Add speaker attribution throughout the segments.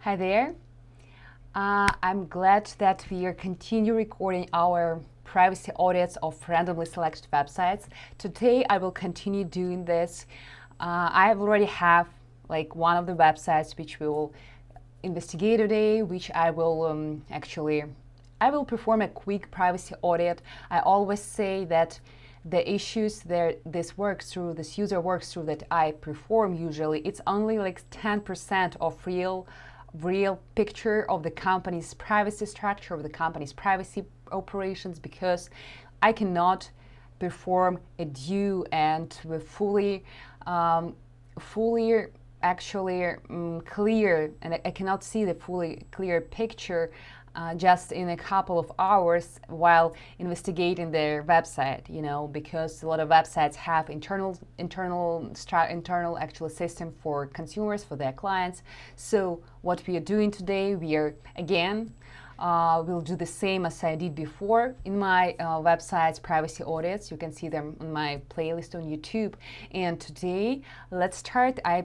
Speaker 1: Hi there. I'm glad that we are continue recording our privacy audits of randomly selected websites. Today I will continue doing this. I already have like one of the websites which we will investigate today, which I will I will perform a quick privacy audit. I always say that the issues that this user works through that I perform usually, it's only like 10% of real picture of the company's privacy structure, of the company's privacy operations, because I cannot perform a due and fully clear, and I cannot see the fully clear picture just in a couple of hours while investigating their website, because a lot of websites have internal actual system for consumers, for their clients. So what we are doing today, we are again we'll do the same as I did before in my website's privacy audits. You can see them on my playlist on YouTube. And today, let's start. I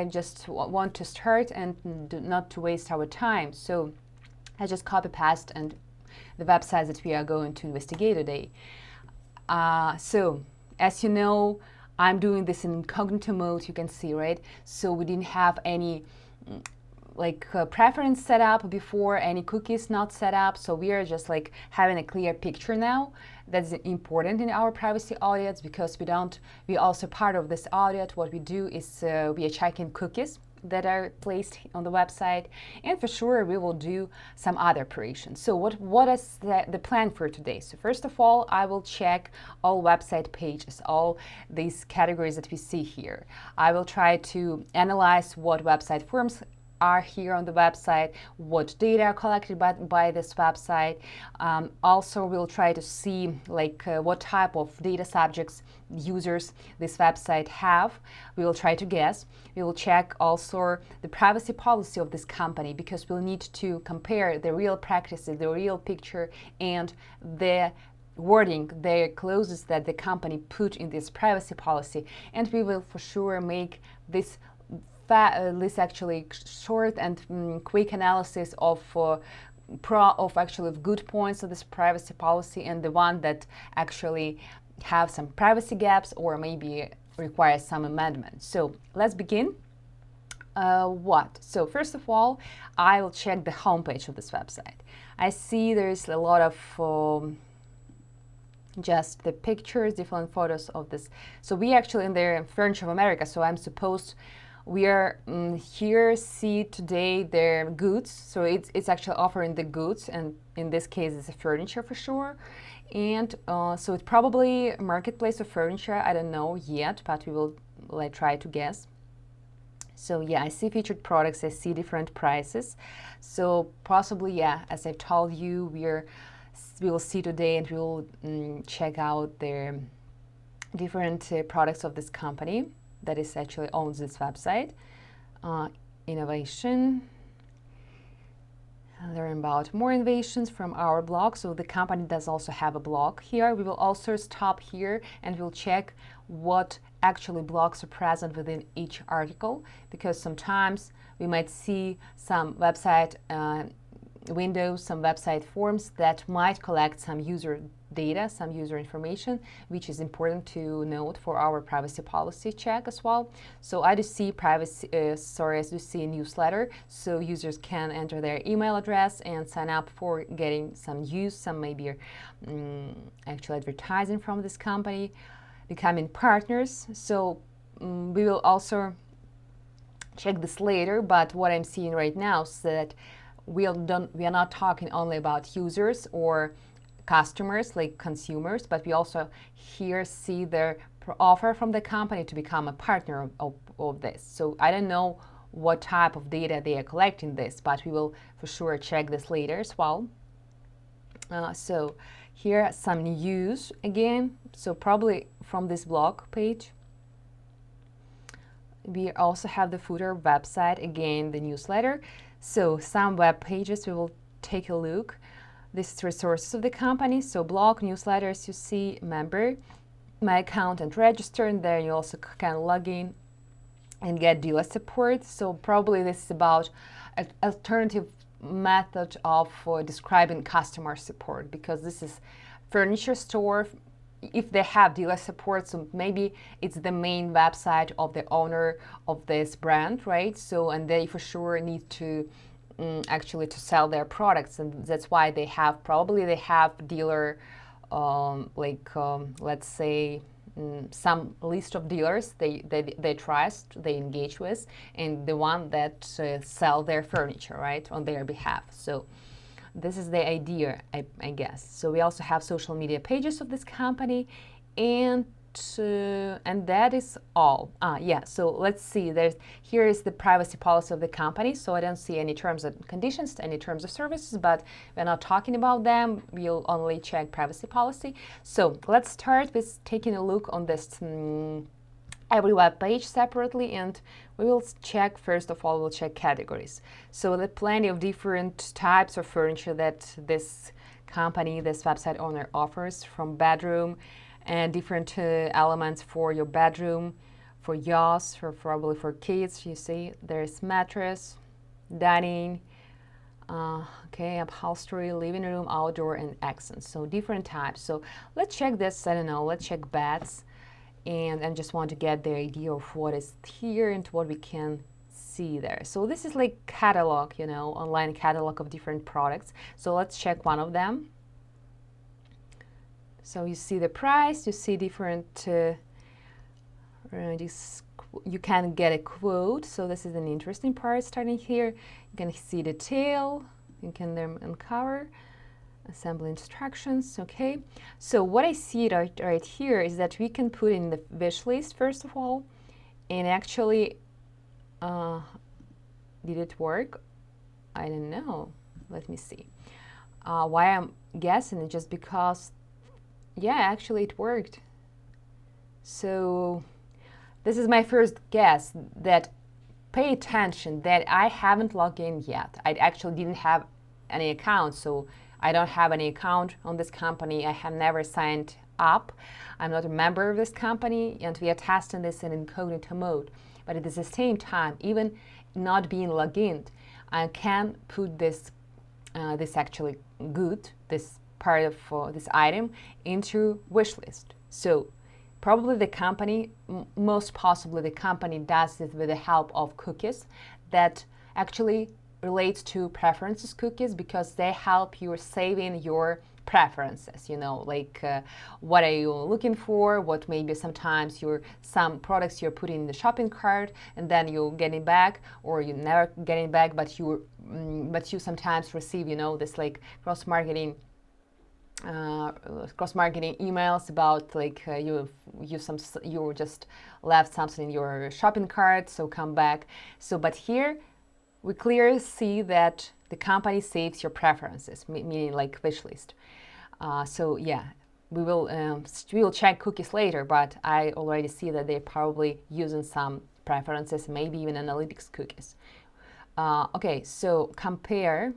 Speaker 1: just want to start and not to waste our time. So I just copy paste and the websites that we are going to investigate today. So as you know, I'm doing this in incognito mode. You can see, right? So we didn't have any preference set up before, any cookies not set up. So we are just like having a clear picture now. That's important in our privacy audits, because we also part of this audit. What we do is we are checking cookies that are placed on the website, and for sure we will do some other operations. So what is the plan for today? So first of all, I will check all website pages, all these categories that we see here. I will try to analyze what website forms are here on the website, what data are collected by this website. Also, we'll try to see what type of data subjects users this website have. We will try to guess. We will check also the privacy policy of this company, because we'll need to compare the real practices, the real picture, and the wording, the clauses that the company put in this privacy policy. And we will for sure make this actually short and quick analysis of good points of this privacy policy, and the one that actually have some privacy gaps or maybe requires some amendment. So let's begin. So first of all, I will check the homepage of this website. I see there's a lot of just the pictures, different photos of this. So we actually in the Furniture of America, so I'm supposed we are here see today their goods. So it's actually offering the goods, and in this case it's a furniture for sure. And so it's probably a marketplace of furniture. I don't know yet, but we will try to guess. So yeah, I see featured products, I see different prices. So possibly, yeah, as I've told you, we will see today, and we will check out their different products of this company that is actually owns this website. Innovation. Learn about more innovations from our blog. So the company does also have a blog here. We will also stop here and we'll check what actually blogs are present within each article, because sometimes we might see some website windows, some website forms that might collect some user data, some user information, which is important to note for our privacy policy check as well. So I do see newsletter, so users can enter their email address and sign up for getting some news, some maybe actual advertising from this company, becoming partners. So we will also check this later, but what I'm seeing right now is that we are not talking only about users or customers, like consumers, but we also here see their offer from the company to become a partner of this. So I don't know what type of data they are collecting this, but we will for sure check this later as well. So here are some news again, so probably from this blog page. We also have the footer website, again the newsletter. So some web pages we will take a look. This is resources of the company, so blog, newsletters, you see member, my account and register, and there you also can log in and get dealer support. So probably this is about an alternative method of describing customer support, because this is furniture store. If they have dealer support, so maybe it's the main website of the owner of this brand, right? So, and they for sure need to actually to sell their products, and that's why they have, probably they have dealer, let's say, some list of dealers they trust, they engage with, and the one that sell their furniture, right, on their behalf. So this is the idea, I guess. So we also have social media pages of this company, and that is all. Yeah, so let's see. Here is the privacy policy of the company. So I don't see any terms and conditions, any terms of services, but we're not talking about them. We'll only check privacy policy. So let's start with taking a look on this every web page separately, and we will check, first of all, we'll check categories. So there are plenty of different types of furniture that this company, this website owner offers, from bedroom and different elements for your bedroom, for yachts, probably for kids. You see, there's mattress, dining, upholstery, living room, outdoor, and accents. So different types. So let's check this. I don't know. Let's check beds. And I just want to get the idea of what is here and what we can see there. So this is like catalog, online catalog of different products. So let's check one of them. So you see the price, you see different, you can get a quote. So this is an interesting part starting here. You can see detail, you can then uncover. Assembly instructions, okay. So what I see right here is that we can put in the wish list, first of all, and actually, did it work? I don't know. Let me see. Why I'm guessing it, just because, yeah, actually it worked. So this is my first guess, that pay attention that I haven't logged in yet. I actually didn't have any account, so I don't have any account on this company. I have never signed up. I'm not a member of this company, and we are testing this in incognito mode. But at the same time, even not being logged in, I can put this actually good, this part of this item, into wish list. So probably the company, most possibly the company, does this with the help of cookies that actually relates to preferences cookies, because they help you saving your preferences, like what are you looking for, what maybe sometimes some products you're putting in the shopping cart and then you're getting back, or you never getting back, but you sometimes receive, this like cross-marketing emails about like you just left something in your shopping cart, so come back. So but here we clearly see that the company saves your preferences, meaning like wish list. So yeah, we will check cookies later, but I already see that they're probably using some preferences, maybe even analytics cookies. Okay, so compare.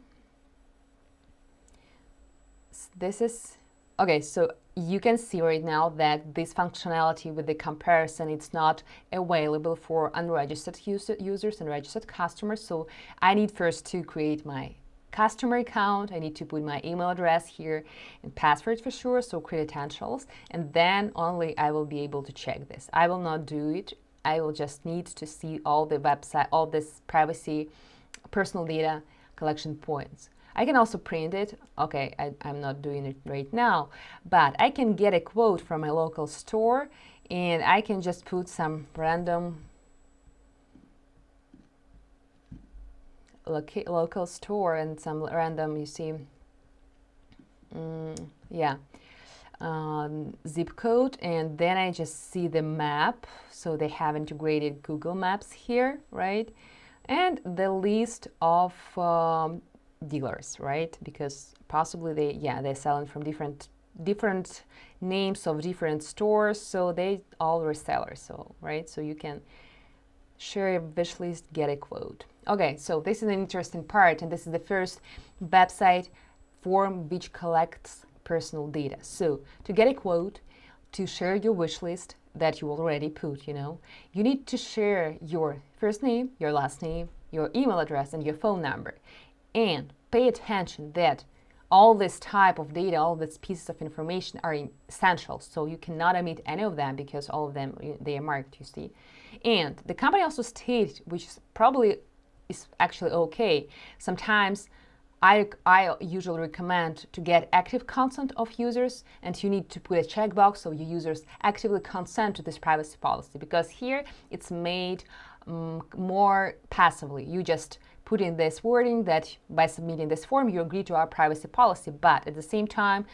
Speaker 1: This is okay. So you can see right now that this functionality with the comparison, it's not available for unregistered users and registered customers. So I need first to create my customer account. I need to put my email address here and password for sure, so credentials, and then only I will be able to check this. I will not do it. I will just need to see all the website, all this privacy, personal data collection points. I can also print it. Okay, I'm not doing it right now, but I can get a quote from my local store, and I can just put some random local store and some random, you see, zip code, and then I just see the map. So they have integrated Google Maps here, right? And the list of dealers, right? Because possibly they're selling from different names of different stores, so they all resellers. So right, so you can share a wish list, get a quote. Okay, so this is an interesting part, and this is the first website form which collects personal data. So to get a quote, to share your wish list, that you already put, You need to share your first name, your last name, your email address, and your phone number. And pay attention that all this type of data, all these pieces of information are essential. So you cannot omit any of them because all of them, they are marked, you see. And the company also stated, which probably is actually okay, sometimes I usually recommend to get active consent of users, and you need to put a checkbox so your users actively consent to this privacy policy, because here it's made more passively. You just put in this wording that by submitting this form you agree to our privacy policy, but at the same time,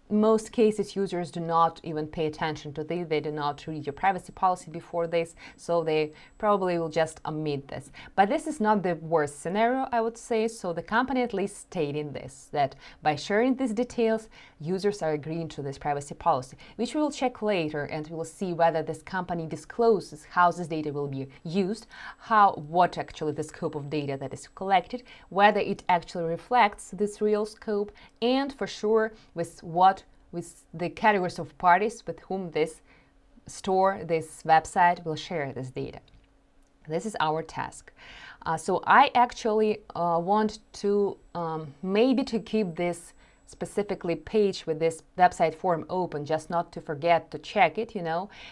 Speaker 1: most cases users do not even pay attention to this. They do not read your privacy policy before this, so they probably will just omit this. But this is not the worst scenario, I would say. So the company at least stating this, that by sharing these details, users are agreeing to this privacy policy, which we will check later, and we will see whether this company discloses how this data will be used, what actually the scope of data that is collected, whether it actually reflects this real scope, and for sure with the categories of parties with whom this store, this website will share this data. This is our task. So I actually want to maybe to keep this specifically page with this website form open, just not to forget to check it,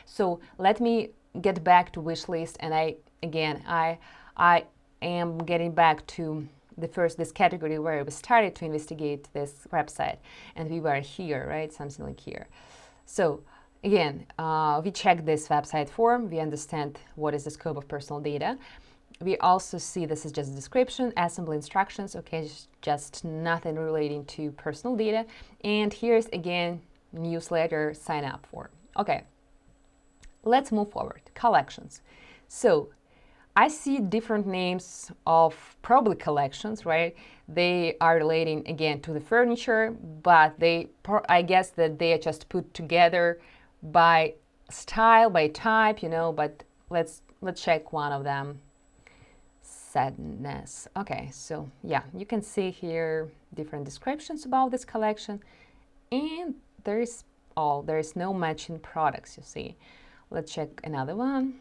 Speaker 1: So let me get back to wish list, and I am getting back to this category where we started to investigate this website, and we were here, right? Something like here. So again, we check this website form, we understand what is the scope of personal data. We also see this is just a description, assembly instructions, okay, just nothing relating to personal data. And here's again, newsletter sign up form. Okay, let's move forward. Collections. So I see different names of probably collections, right? They are relating again to the furniture, but I guess that they are just put together by style, by type, but let's check one of them. Sadness. Okay, so yeah, you can see here different descriptions about this collection, and there is no matching products, you see. Let's check another one.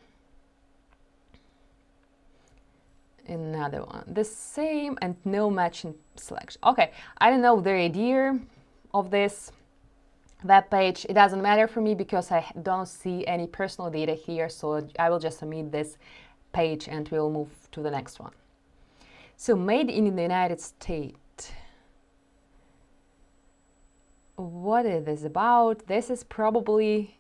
Speaker 1: Another one, the same and no matching selection. Okay, I don't know the idea of this web page. It doesn't matter for me because I don't see any personal data here, so I will just omit this page and we'll move to the next one. So made in the United States. What is this about? This is probably,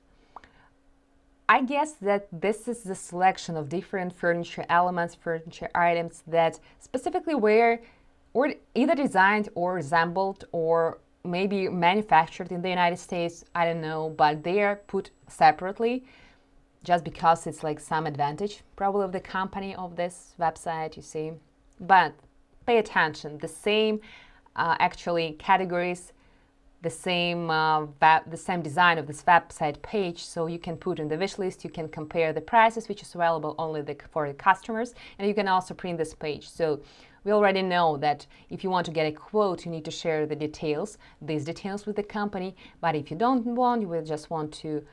Speaker 1: I guess that this is the selection of different furniture elements, furniture items that specifically were or either designed or assembled or maybe manufactured in the United States, I don't know, but they are put separately just because it's like some advantage probably of the company of this website, you see. But pay attention, the same actually categories, the same design of this website page, so you can put in the wish list, you can compare the prices, which is available only for the customers, and you can also print this page. So we already know that if you want to get a quote, you need to share these details with the company, but if you don't want, you will just want to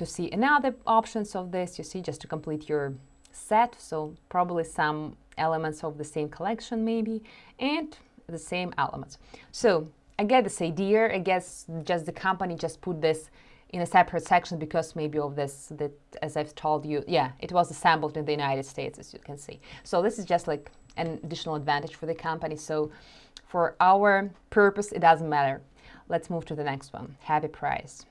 Speaker 1: see another options of this, you see, just to complete your set, so probably some elements of the same collection maybe, and the same elements. So I get this idea. I guess just the company just put this in a separate section because maybe of this, that as I've told you, yeah, it was assembled in the United States, as you can see. So this is just like an additional advantage for the company. So for our purpose, it doesn't matter. Let's move to the next one, Happy Price.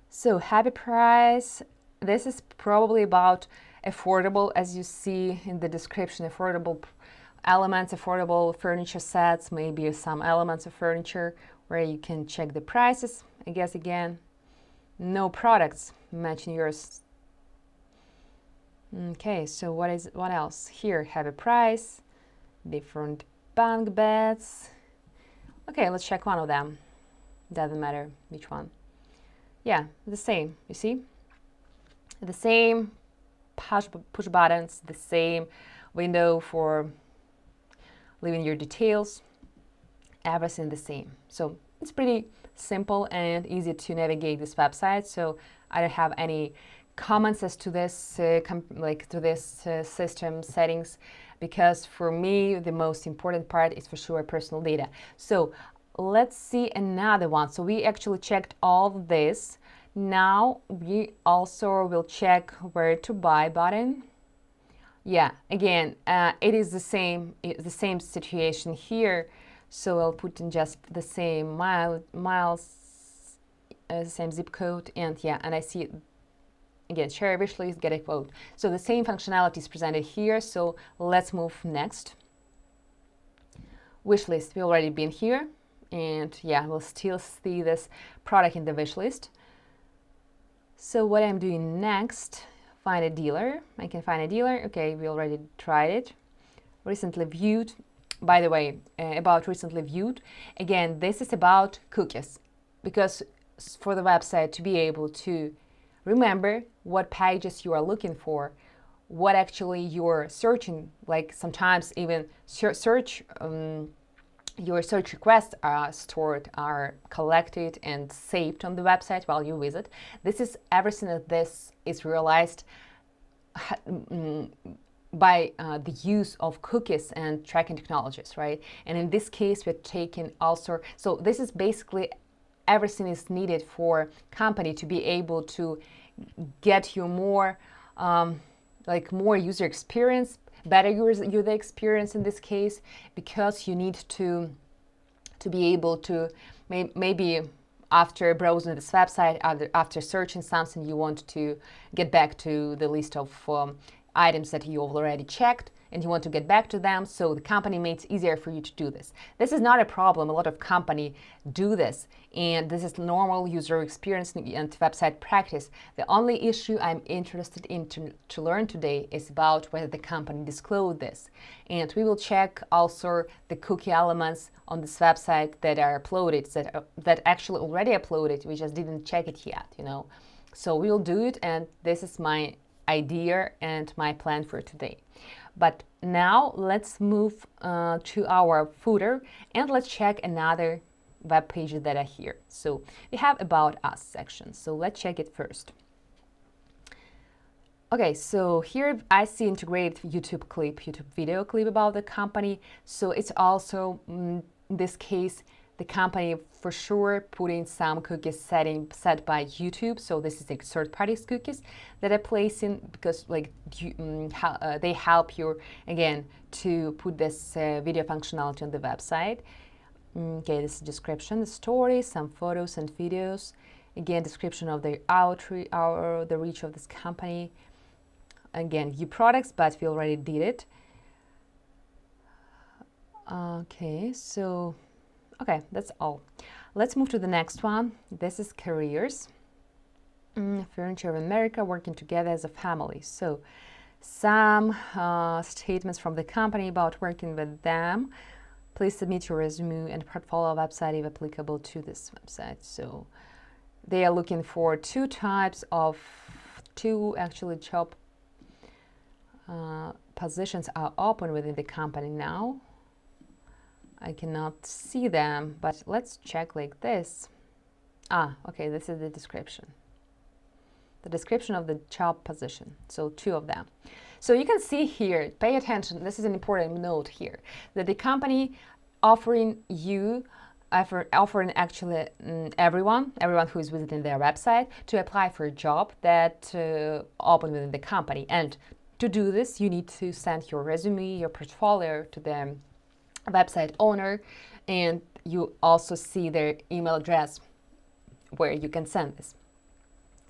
Speaker 1: So Happy Price, this is probably about affordable, as you see in the description, affordable elements, affordable furniture sets, maybe some elements of furniture where you can check the prices. I guess again, no products matching yours. Okay, so what else? Here, Happy Price, different bunk beds. Okay, let's check one of them. Doesn't matter which one. Yeah, the same, you see? The same push buttons, the same window for leaving your details, everything the same. So it's pretty simple and easy to navigate this website. So I don't have any comments as to this system settings, because for me the most important part is for sure personal data. So let's see another one. So we actually checked all of this. Now we also will check where to buy button. Yeah, again, it is the same situation here. So I'll put in just the same miles, the same zip code, and yeah, and I see again, share a wish list, get a quote. So the same functionality is presented here. So let's move next. Wish list, we already been here, and yeah, we'll still see this product in the wish list. So what I'm doing next, find a dealer. I can find a dealer. Okay, we already tried it. Recently viewed. By the way, about recently viewed, again, this is about cookies, because for the website to be able to remember what pages you are looking for, what actually you're searching, like sometimes even your search requests are stored, are collected and saved on the website while you visit. This is everything that this is realized by the use of cookies and tracking technologies, right? And in this case, we're taking also, so this is basically everything is needed for company to be able to get you more, more user experience, better user experience in this case, because you need to be able to maybe after browsing this website, after searching something, you want to get back to the list of items that you already checked, and you want to get back to them, so the company makes it easier for you to do this. This is not a problem. A lot of companies do this, and this is normal user experience and website practice. The only issue I'm interested in to learn today is about whether the company disclosed this. And we will check also the cookie elements on this website that are uploaded, that actually already uploaded. We just didn't check it yet, So we'll do it, and this is my idea and my plan for today. But now let's move to our footer, and let's check another web page that are here. So we have About Us section. So let's check it first. Okay, so here I see integrated YouTube video clip about the company. So it's also, in this case, the company for sure putting some cookies set by YouTube. So this is like third-party cookies that are placing, because they help you again to put this video functionality on the website. Okay, this is description, the story, some photos and videos. Again, description of the the reach of this company. Again, view products, but we already did it. Okay, so. Okay, that's all. Let's move to the next one. This is careers. Furniture of America, working together as a family. So some statements from the company about working with them. Please submit your resume and portfolio website if applicable to this website. So they are looking for two actually job positions are open within the company now. I cannot see them, but let's check like this. Okay, this is the description. The description of the job position. So two of them. So you can see here, pay attention, this is an important note here, that the company offering actually everyone who is visiting their website to apply for a job that open within the company. And to do this, you need to send your resume, your portfolio to them website owner, and you also see their email address where you can send this.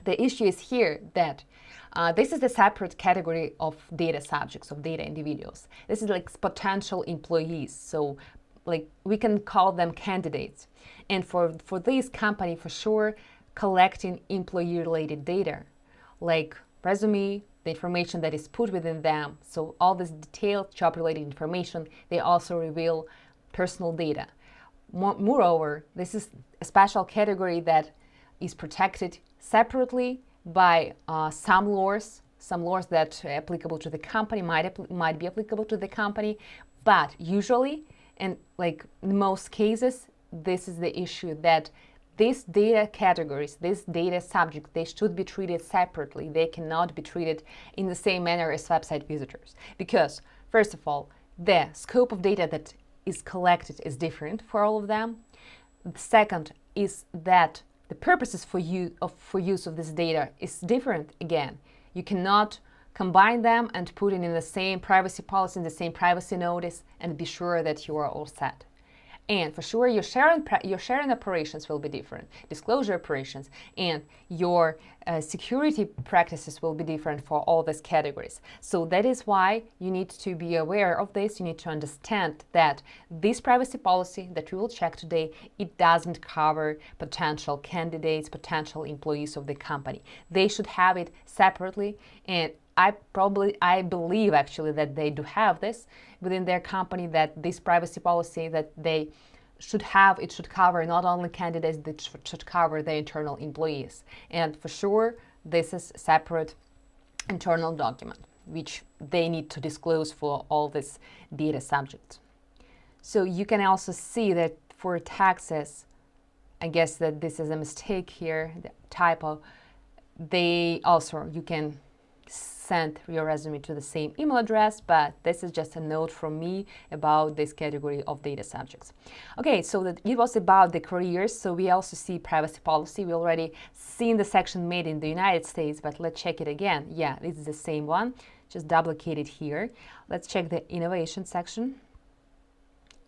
Speaker 1: The issue is here that this is a separate category of data subjects, of data individuals. This is like potential employees, so like we can call them candidates. And for this company, for sure, collecting employee-related data, like resume, the information that is put within them. So all this detailed job-related information, they also reveal personal data. Moreover, this is a special category that is protected separately by some laws that are applicable to the company, might be applicable to the company, but usually, and like in most cases, this is the issue that these data categories, these data subjects, they should be treated separately. They cannot be treated in the same manner as website visitors. Because, first of all, the scope of data that is collected is different for all of them. The second is that the purposes for use of this data is different again. You cannot combine them and put it in the same privacy policy, in the same privacy notice, and be sure that you are all set. And for sure, your sharing operations will be different, disclosure operations, and your security practices will be different for all these categories. So that is why you need to be aware of this. You need to understand that this privacy policy that we will check today, it doesn't cover potential candidates, potential employees of the company. They should have it separately, and I believe actually that they do have this within their company, that this privacy policy that they should have, it should cover not only candidates, it should cover the internal employees. And for sure, this is a separate internal document, which they need to disclose for all these data subjects. So you can also see that for taxes, I guess that this is a mistake here, the typo. You can send your resume to the same email address, but this is just a note from me about this category of data subjects. Okay, so that it was about the careers. So we also see privacy policy. We already seen the section made in the United States, but let's check it again. Yeah, this is the same one. Just duplicate it here. Let's check the innovation section.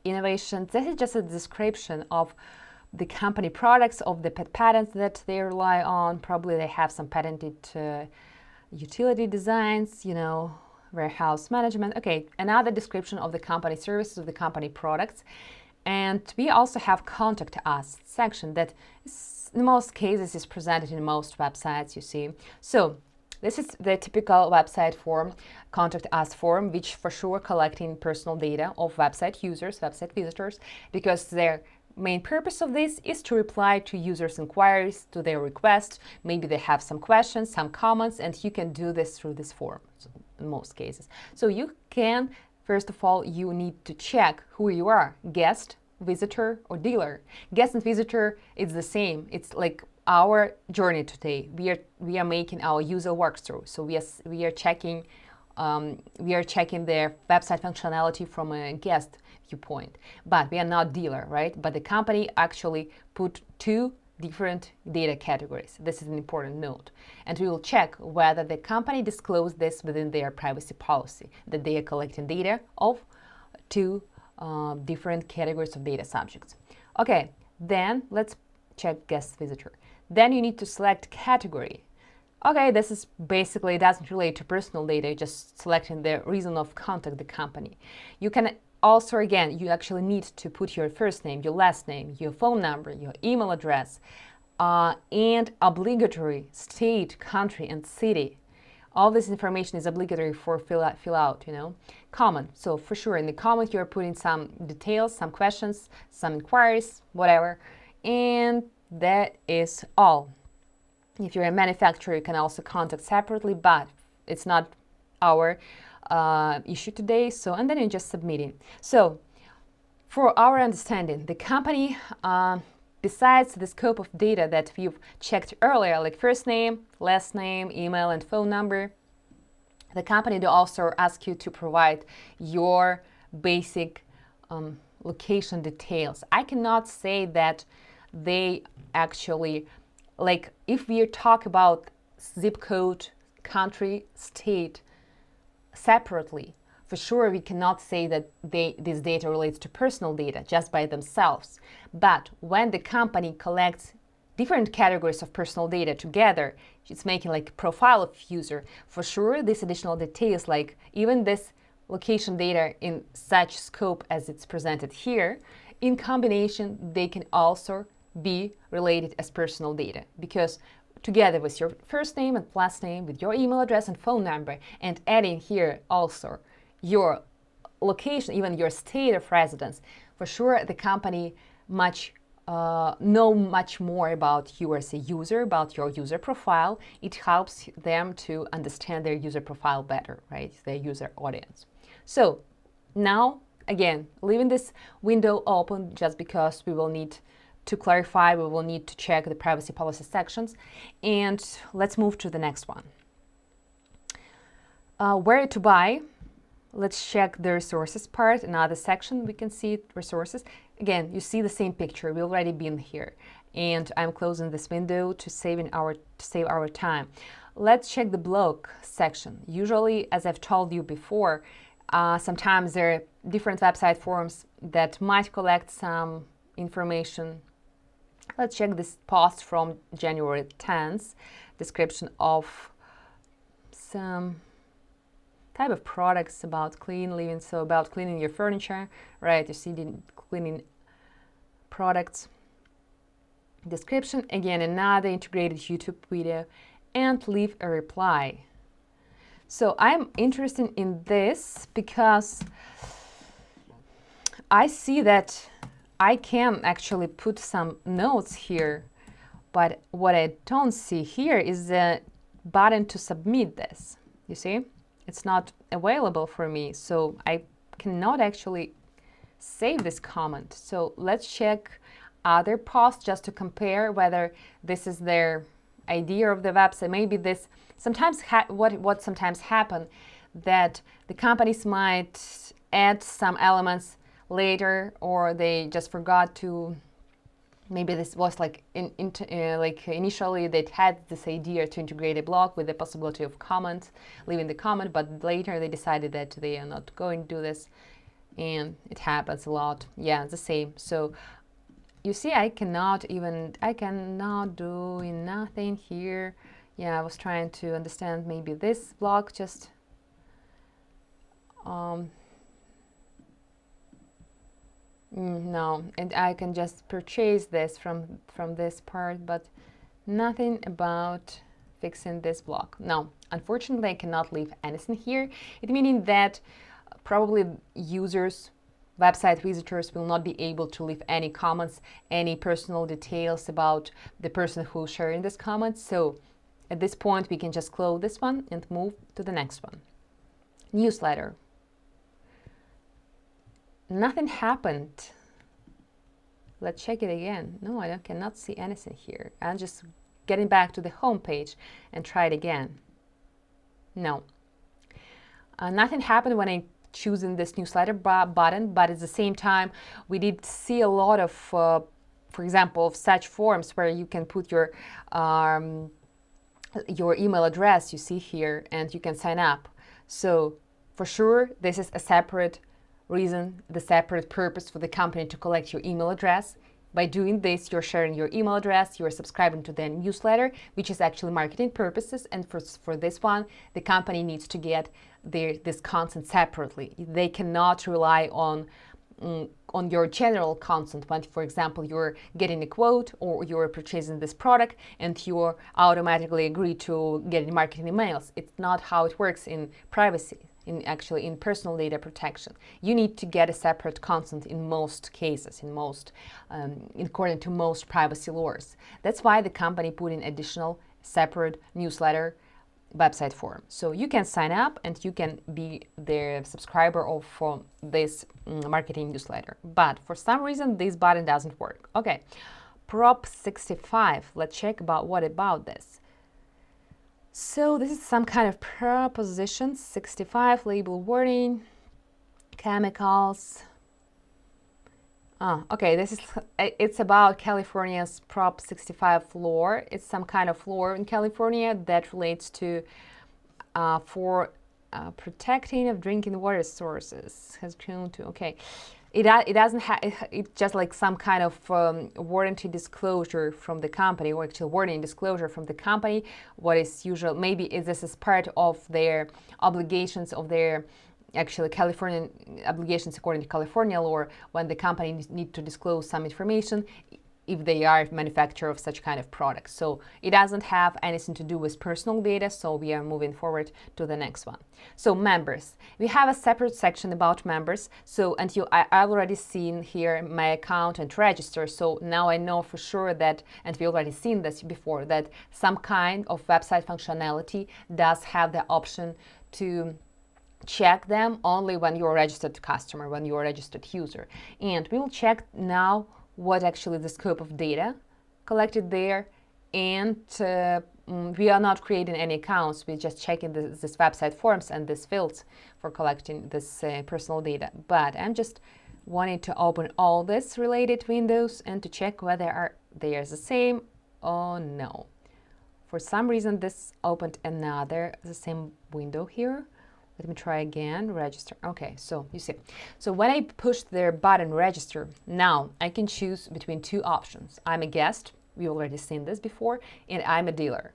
Speaker 1: Innovation, this is just a description of the company products, of the patents that they rely on. Probably they have some patented utility designs, warehouse management. Okay, another description of the company services, of the company products. And we also have contact us section that in most cases is presented in most websites, you see. So this is the typical website form, contact us form, which for sure collecting personal data of website users, website visitors, because their main purpose of this is to reply to users' inquiries, to their requests. Maybe they have some questions, some comments, and you can do this through this form in most cases. So you can, first of all, you need to check who you are, guest, visitor, or dealer. Guest and visitor, it's the same. It's like our journey today. We are making our user walkthrough. So we are checking their website functionality from a guest viewpoint, but we are not dealer, right? But the company actually put two different data categories. This is an important note. And we will check whether the company disclosed this within their privacy policy, that they are collecting data of two different categories of data subjects. Okay, then let's check guest visitor. Then you need to select category. Okay, this is basically, it doesn't relate to personal data, you're just selecting the reason of contact the company. You can also, again, you actually need to put your first name, your last name, your phone number, your email address, and obligatory state, country, and city. All this information is obligatory for fill out, Comment. So for sure, in the comment, you're putting some details, some questions, some inquiries, whatever. And that is all. If you're a manufacturer, you can also contact separately, but it's not our issue today. So, and then you're just submitting. So, for our understanding, the company, besides the scope of data that we've checked earlier, like first name, last name, email, and phone number, the company will also ask you to provide your basic location details. I cannot say that they actually, like if we talk about zip code, country, state separately, for sure we cannot say that this data relates to personal data just by themselves. But when the company collects different categories of personal data together, it's making like a profile of user. For sure, this additional details, like even this location data in such scope as it's presented here, in combination, they can also be related as personal data, because together with your first name and last name, with your email address and phone number, and adding here also your location, even your state of residence, for sure the company know much more about you as a user, about your user profile. It helps them to understand their user profile better, right? Their user audience. So now, again, leaving this window open just because we will need to clarify, we will need to check the privacy policy sections. And let's move to the next one. Where to buy. Let's check the resources part. Another section, we can see resources. Again, you see the same picture. We've already been here. And I'm closing this window to save our time. Let's check the blog section. Usually, as I've told you before, sometimes there are different website forums that might collect some information. Let's check this post from January 10th, description of some type of products about clean living, so about cleaning your furniture, right? You see the cleaning products. Description, again, another integrated YouTube video, and leave a reply. So I'm interested in this because I see that I can actually put some notes here, but what I don't see here is the button to submit this. You see? It's not available for me, so I cannot actually save this comment. So let's check other posts just to compare whether this is their idea of the website. Maybe this sometimes what sometimes happen that the companies might add some elements later, or they just forgot to. Maybe this was like initially they had this idea to integrate a blog with the possibility of comments, leaving the comment, but later they decided that they are not going to do this, and it happens a lot. Yeah, the same. So you see, I cannot do nothing here. Yeah, I was trying to understand maybe this blog just no, and I can just purchase this from this part, but nothing about fixing this block. No, unfortunately, I cannot leave anything here. It meaning that probably users, website visitors will not be able to leave any comments, any personal details about the person who's sharing this comment. So at this point, we can just close this one and move to the next one. Newsletter. Nothing happened. Let's check it again. No, I cannot see anything here. I'm just getting back to the home page and try it again. No. Nothing happened when I choosing this newsletter button, but at the same time, we did see a lot of, for example, of such forms where you can put your email address, you see here, and you can sign up. So for sure, this is a separate reason, the separate purpose for the company to collect your email address. By doing this, you're sharing your email address, you're subscribing to the newsletter, which is actually marketing purposes. And for this one, the company needs to get this content separately. They cannot rely on your general content when, for example, you're getting a quote or you're purchasing this product and you automatically agree to getting marketing emails. It's not how it works in privacy. In personal data protection, you need to get a separate content in most cases, according to most privacy laws. That's why the company put in additional separate newsletter website form. So you can sign up and you can be the subscriber of this marketing newsletter. But for some reason, this button doesn't work. Okay, Prop 65. Let's check what about this. So this is some kind of proposition 65, label warning, chemicals. Okay, it's about California's Prop 65 law. It's some kind of law in California that relates to for protecting of drinking water sources. Has grown to It doesn't have, it's just like some kind of warranty disclosure from the company, or actually warning disclosure from the company. What is usual, maybe this is part of their obligations of their actually Californian obligations according to California law, when the company need to disclose some information if they are a manufacturer of such kind of products. So it doesn't have anything to do with personal data, so we are moving forward to the next one. So members, we have a separate section about members. So I've already seen here my account and register, so now I know for sure that, and we already seen this before, that some kind of website functionality does have the option to check them only when you're a registered customer, when you're a registered user. And we will check now what actually the scope of data collected there, and we are not creating any accounts. We're just checking this website forms and these fields for collecting this personal data. But I'm just wanting to open all this related windows and to check whether they are the same or no. For some reason, this opened the same window here. Let me try again, register. Okay, so you see. So when I push the button register, now I can choose between two options. I'm a guest, we already seen this before, and I'm a dealer.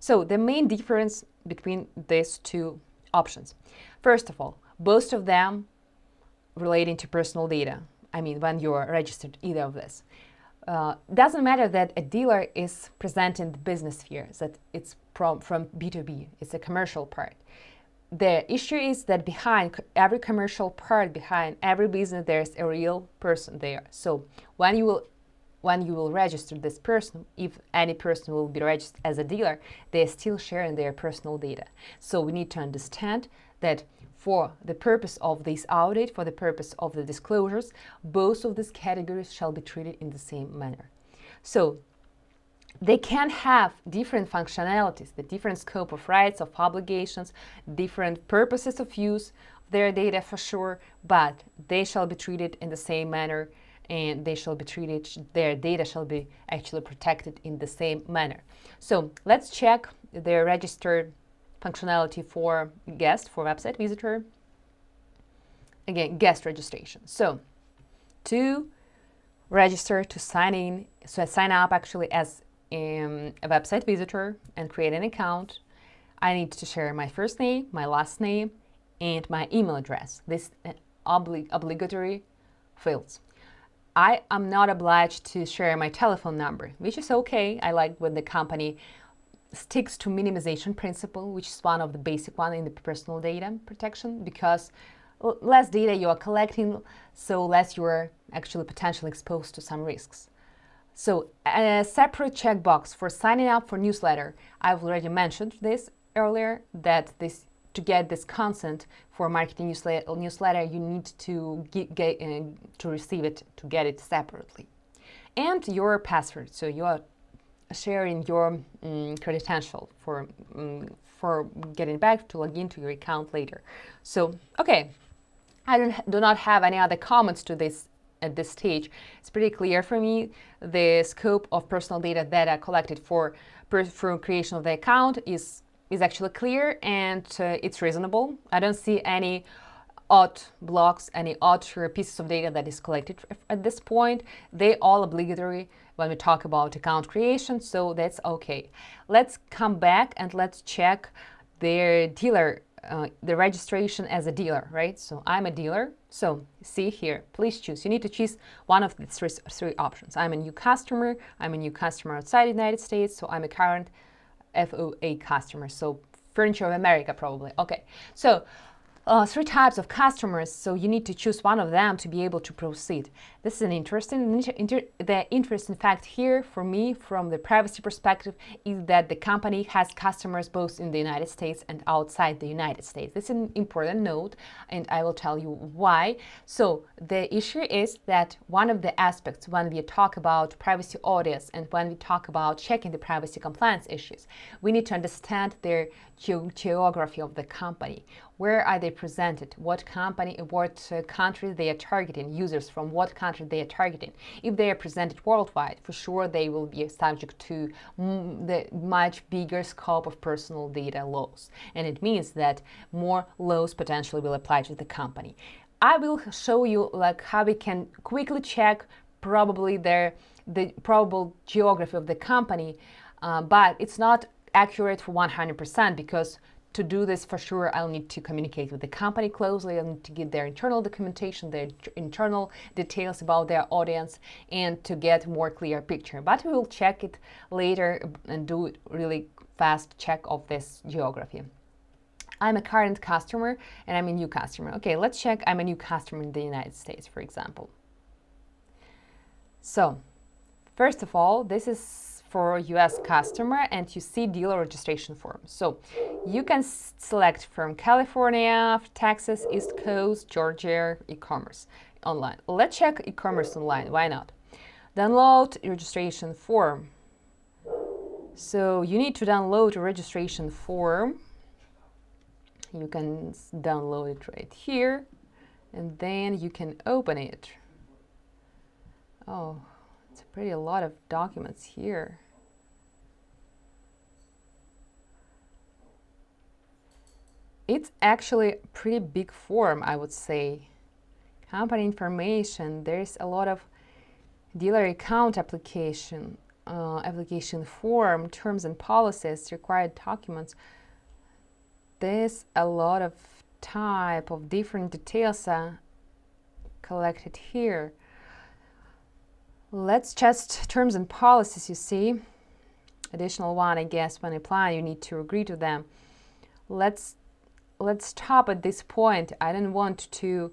Speaker 1: So the main difference between these two options. First of all, both of them relating to personal data. I mean, when you're registered, either of this. Doesn't matter that a dealer is presenting the business sphere, that it's from B2B, it's a commercial part. The issue is that behind every commercial part, behind every business, there's a real person there. So when you will register this person, if any person will be registered as a dealer, they're still sharing their personal data. So we need to understand that for the purpose of this audit, for the purpose of the disclosures, both of these categories shall be treated in the same manner. So they can have different functionalities, the different scope of rights, of obligations, different purposes of use of their data for sure, but they shall be treated in the same manner, and their data shall be actually protected in the same manner. So let's check their registered functionality for guest, for website visitor. Again, guest registration. So to register, to sign up actually as a website visitor and create an account, I need to share my first name, my last name, and my email address. This obligatory fields. I am not obliged to share my telephone number, which is okay. I like when the company sticks to minimization principle, which is one of the basic one in the personal data protection, because less data you are collecting, so less you are actually potentially exposed to some risks. So a separate checkbox for signing up for newsletter. I've already mentioned this earlier, that to get this consent for marketing newsletter, you need to to receive it, to get it separately. And your password. So you are sharing your credential for getting back to log into your account later. So, okay, I do not have any other comments to this at this stage. It's pretty clear for me. The scope of personal data that are collected for creation of the account is actually clear, and it's reasonable. I don't see any odd blocks, any odd pieces of data that is collected at this point. They all obligatory when we talk about account creation, so that's okay. Let's come back and let's check their dealer, the registration as a dealer, right? So I'm a dealer. So see here, please choose. You need to choose one of the three options. I'm a new customer. I'm a new customer outside the United States. So I'm a current FOA customer. So Furniture of America probably. Okay. So three types of customers, so you need to choose one of them to be able to proceed. This is an the interesting fact here for me from the privacy perspective is that the company has customers both in the United States and outside the United States. This is an important note, and I will tell you why. So the issue is that one of the aspects when we talk about privacy audits and when we talk about checking the privacy compliance issues, we need to understand their geography of the company. Where are they presented? What company, what country they are targeting? Users from what country they are targeting? If they are presented worldwide, for sure they will be subject to the much bigger scope of personal data laws, and it means that more laws potentially will apply to the company. I will show you like how we can quickly check probably the probable geography of the company, but it's not accurate for 100% because to do this for sure, I'll need to communicate with the company closely. I'll need to get their internal documentation, their internal details about their audience, and to get more clear picture. But we will check it later and do it really fast check of this geography. I'm a current customer and I'm a new customer. Okay, let's check I'm a new customer in the United States, for example. So, first of all, this is for US customer, and you see dealer registration form. So you can select from California, Texas, East Coast, Georgia, e-commerce online. Let's check e-commerce online. Why not? Download registration form. So you need to download a registration form. You can download it right here, and then you can open it. Oh, it's a pretty lot of documents here. It's actually a pretty big form, I would say. Company information, there's a lot of dealer account application, application form, terms and policies, required documents. There's a lot of type of different details collected here. Let's just terms and policies, you see. Additional one, I guess, when applying, you need to agree to them. Let's stop at this point. I don't want to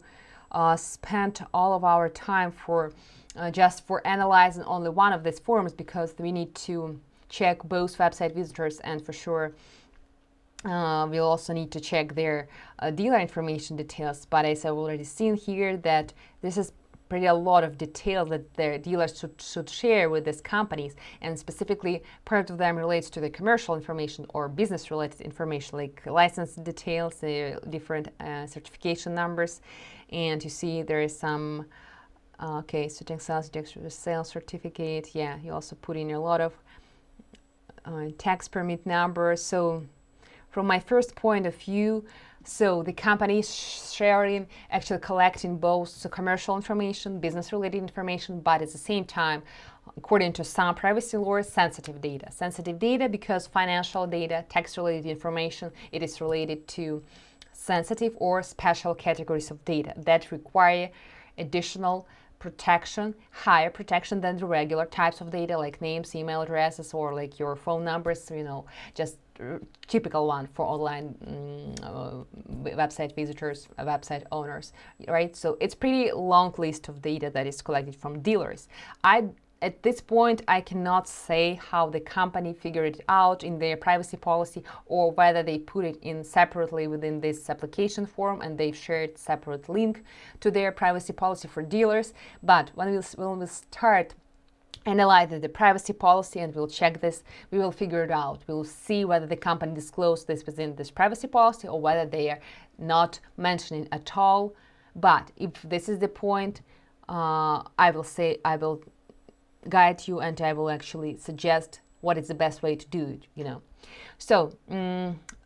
Speaker 1: spend all of our time for just for analyzing only one of these forms, because we need to check both website visitors, and for sure we'll also need to check their dealer information details. But as I've already seen here, that this is pretty a lot of detail that their dealers should share with these companies, and specifically part of them relates to the commercial information or business related information, like license details, different certification numbers. And you see there is some okay, so sales certificate. Yeah, you also put in a lot of tax permit numbers. So from my first point of view, so the company is sharing, actually collecting both commercial information, business-related information, but at the same time, according to some privacy laws, sensitive data. Sensitive data because financial data, tax-related information, it is related to sensitive or special categories of data that require additional protection, higher protection than the regular types of data like names, email addresses, or like your phone numbers, you know, just typical one for online website visitors, website owners, right? So it's pretty long list of data that is collected from dealers. At this point, I cannot say how the company figured it out in their privacy policy, or whether they put it in separately within this application form and they've shared separate link to their privacy policy for dealers. But when we'll start analyzing the privacy policy and we'll check this, we will figure it out. We'll see whether the company disclosed this within this privacy policy or whether they are not mentioning at all. But if this is the point, I will guide you, and I will actually suggest what is the best way to do it, you know. So,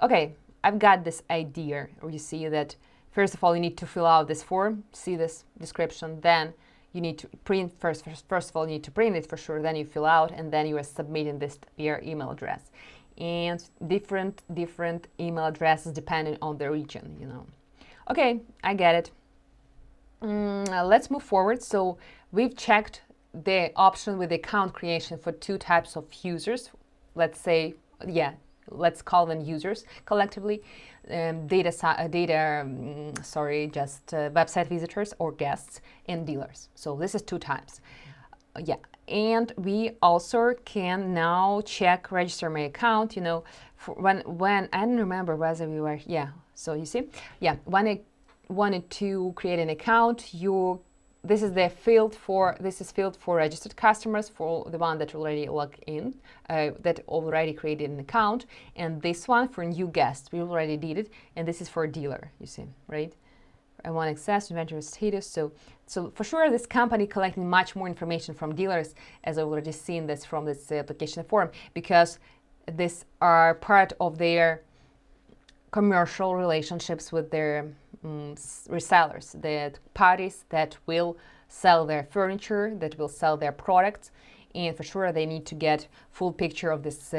Speaker 1: okay, I've got this idea. You see that, first of all, you need to fill out this form, see this description, then you need to print, first of all, you need to print it for sure, then you fill out, and then you are submitting this via email address. And different email addresses depending on the region, you know. Okay, I get it. Let's move forward. So we've checked the option with account creation for two types of users. Let's say, yeah, let's call them users collectively. Website visitors or guests, and dealers. So this is two types. Yeah, and we also can now check register my account, you know, for when I don't remember whether we were, yeah, so you see, yeah, when I wanted to create an account, this is field for registered customers, for the one that already logged in, that already created an account, and this one for new guests, we already did it, and this is for a dealer, you see, right? I want access, inventory status. So for sure, this company collecting much more information from dealers, as I've already seen this from this application form, because these are part of their commercial relationships with their resellers, the parties that will sell their furniture, that will sell their products, and for sure they need to get full picture of this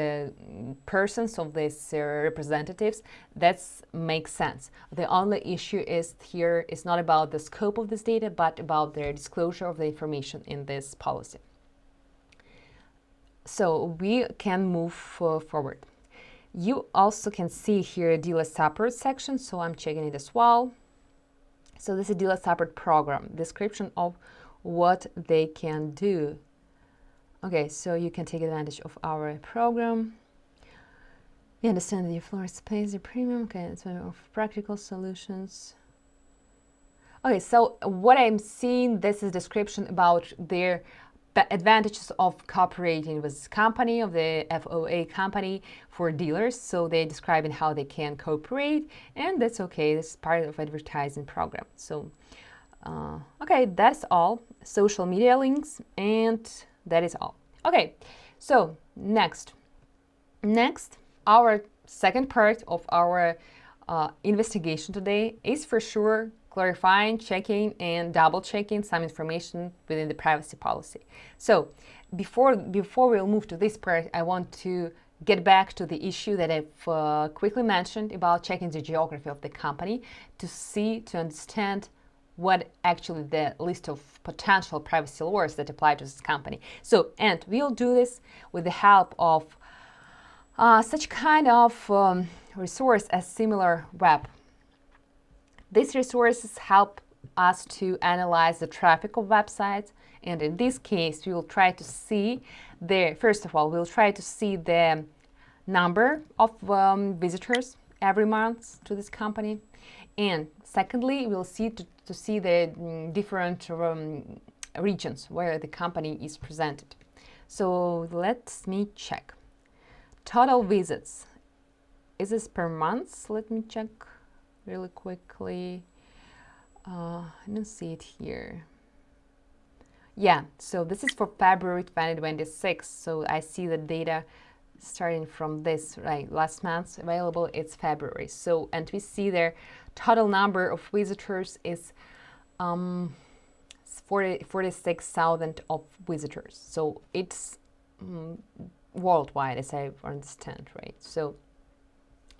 Speaker 1: persons, of these representatives. That makes sense. The only issue is here is not about the scope of this data, but about their disclosure of the information in this policy. So we can move forward. You also can see here a dealer support section, so I'm checking it as well. So this is a dealer support program, description of what they can do. Okay, so you can take advantage of our program. You understand that your floor space, the premium, okay, it's one of practical solutions. Okay, so what I'm seeing, this is description about their the advantages of cooperating with this company, of the FOA company for dealers. So they're describing how they can cooperate, and that's okay. This is part of advertising program. So, okay, that's all. Social media links, and that is all. Okay, so next, our second part of our investigation today is for sure clarifying, checking, and double checking some information within the privacy policy. So before we'll move to this part, I want to get back to the issue that I've quickly mentioned about checking the geography of the company to understand what actually the list of potential privacy laws that apply to this company. So, and we'll do this with the help of such kind of resource as SimilarWeb. These resources help us to analyze the traffic of websites, and in this case, we will try to see first of all, we'll try to see the number of visitors every month to this company, and secondly, we'll see to see the different regions where the company is presented. So let me check. Total visits. Is this per month? Let me check really quickly. I don't see it here. Yeah, so this is for February 2026. So I see the data starting from this, right, last month available, it's February. So, and we see their total number of visitors is 46,000 of visitors. So it's worldwide, as I understand, right? So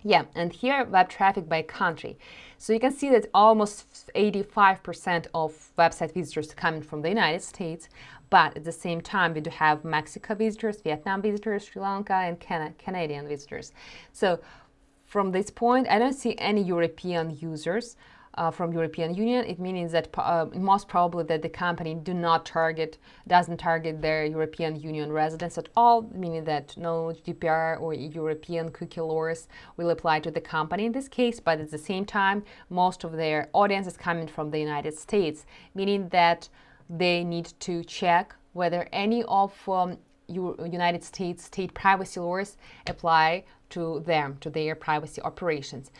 Speaker 1: yeah, and here web traffic by country. So you can see that almost 85% of website visitors coming from the United States, but at the same time we do have Mexico visitors, Vietnam visitors, Sri Lanka, and Canadian visitors. So from this point, I don't see any European users from European Union. It means that most probably that the company doesn't target their European Union residents at all, meaning that no GDPR or European cookie laws will apply to the company in this case, but at the same time, most of their audience is coming from the United States, meaning that they need to check whether any of United States state privacy laws apply to them, to their privacy operations.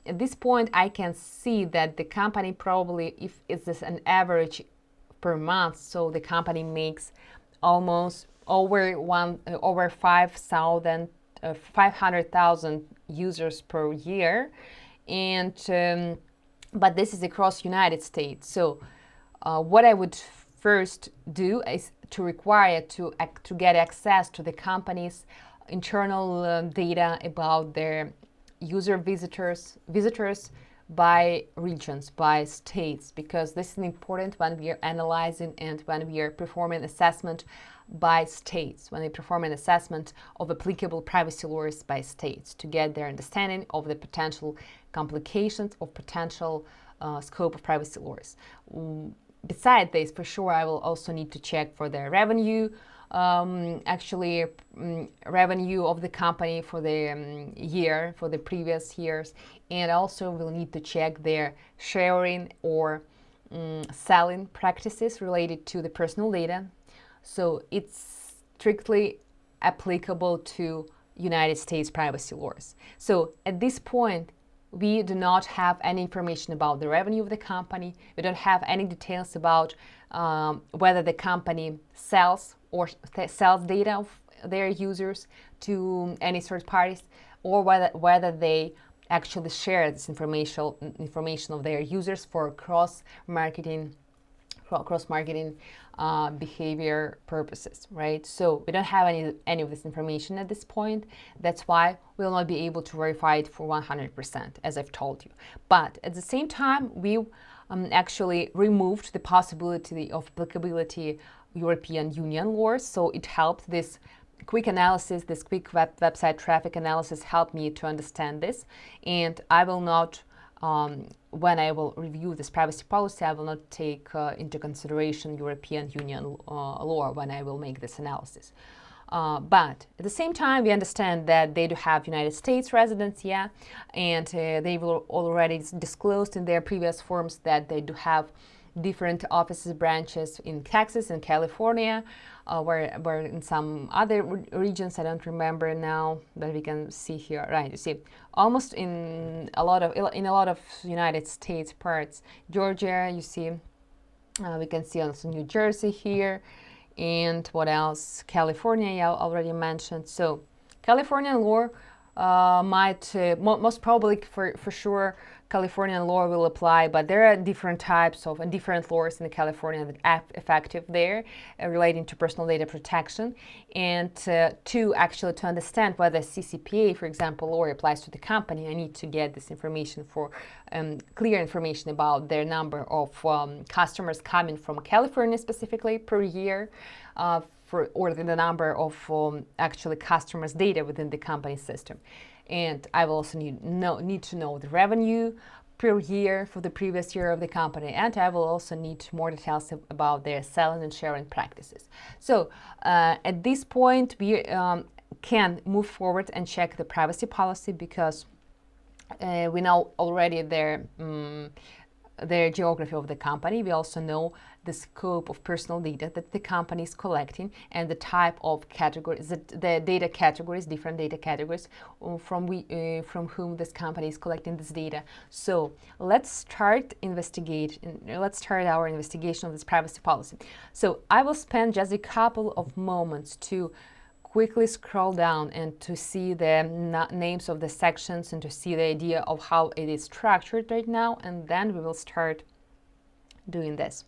Speaker 1: At this point, I can see that the company probably, if it's an average per month, so the company makes almost over 500,000 users per year, and but this is across United States. So what I would first do is to require to get access to the company's internal data about their user visitors by regions, by states, because this is important when we are analyzing and when we are performing assessment by states, when we perform an assessment of applicable privacy laws by states to get their understanding of the potential complications of potential scope of privacy laws. Besides this, for sure, I will also need to check for the revenue, revenue of the company for the year, for the previous years, and also we'll need to check their sharing or selling practices related to the personal data. So it's strictly applicable to United States privacy laws. So at this point, we do not have any information about the revenue of the company. We don't have any details about whether the company sells data of their users to any third parties, or whether they actually share this information of their users for cross-marketing behavior purposes, right? So we don't have any of this information at this point. That's why we'll not be able to verify it for 100%, as I've told you. But at the same time, we actually removed the possibility of applicability European Union laws. So it helped this quick analysis, this quick website traffic analysis helped me to understand this. And I will not, when I will review this privacy policy, I will not take into consideration European Union law when I will make this analysis. But at the same time, we understand that they do have United States residents, yeah, and they will already disclosed in their previous forms that they do have different offices, branches in Texas and California, where in some other regions, I don't remember now, that we can see here, right? You see, almost in a lot of United States parts, Georgia, you see, we can see also New Jersey here, and what else? California, I already mentioned. So Californian law might most probably for sure Californian law will apply, but there are different types of and different laws in California that are effective there relating to personal data protection. And to understand whether CCPA, for example, law applies to the company, I need to get this information for clear information about their number of customers coming from California specifically per year, or the number of actually customers' data within the company system. And I will also need to know the revenue per year for the previous year of the company, and I will also need more details about their selling and sharing practices. So at this point, we can move forward and check the privacy policy, because we know already their geography of the company. We also know the scope of personal data that the company is collecting and the type of categories, the data categories, different data categories from whom this company is collecting this data. So let's start our investigation of this privacy policy. So I will spend just a couple of moments to quickly scroll down and to see the names of the sections and to see the idea of how it is structured right now, and then we will start doing this.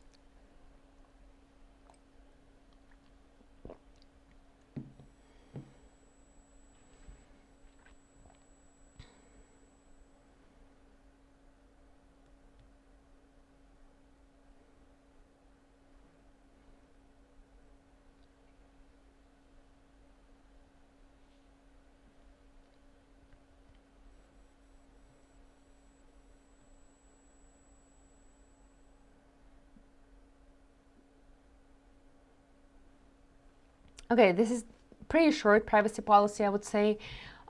Speaker 1: Okay, this is pretty short privacy policy, I would say.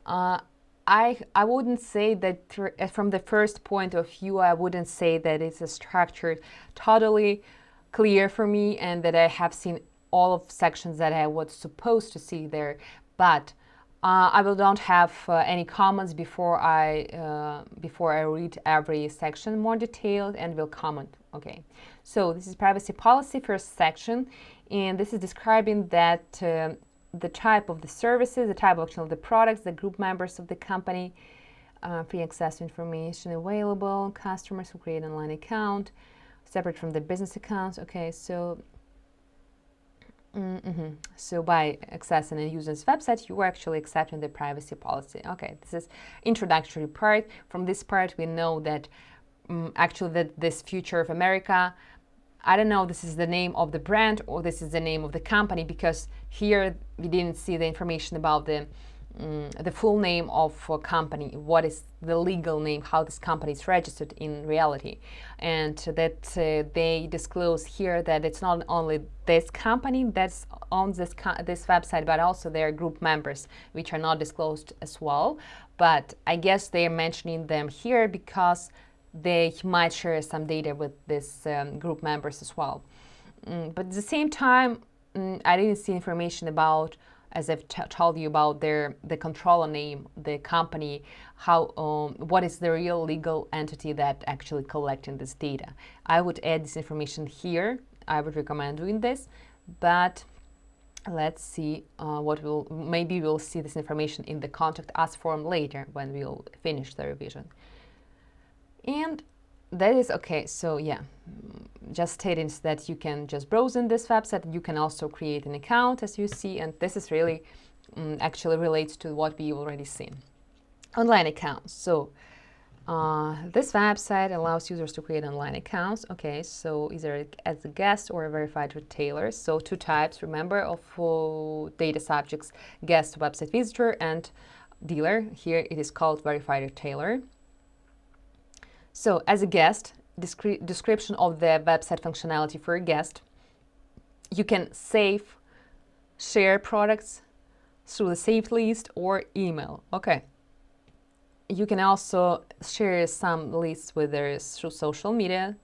Speaker 1: I wouldn't say that from the first point of view, I wouldn't say that it's a structured totally clear for me and that I have seen all of sections that I was supposed to see there. But I don't have any comments before I read every section more detailed and will comment. Okay, so this is privacy policy, first section, and this is describing that the type of the services, the type of the products, the group members of the company, free access to information available, customers who create an online account, separate from the business accounts. Okay, so so by accessing a user's website, you are actually accepting the privacy policy. Okay, this is introductory part. From this part, we know that actually that this Future of America, I don't know, this is the name of the brand or this is the name of the company, because here we didn't see the information about the full name of a company, what is the legal name, how this company is registered in reality. And that they disclose here that it's not only this company that owns this website, but also their group members, which are not disclosed as well. But I guess they are mentioning them here because they might share some data with this group members as well. But at the same time, I didn't see information about, as I've told you, about the controller name, the company, how what is the real legal entity that actually collecting this data. I would add this information here. I would recommend doing this, but let's see maybe we'll see this information in the contact us form later when we'll finish the revision. And that is okay. So yeah, just stating that you can just browse in this website. You can also create an account, as you see, and this is really actually relates to what we already seen. Online accounts. So this website allows users to create online accounts. Okay, so either as a guest or a verified retailer. So two types, remember, of data subjects: guest, website visitor, and dealer. Here it is called verified retailer. So as a guest, description of the website functionality for a guest. You can save, share products through the saved list or email. Okay. You can also share some lists with through social media.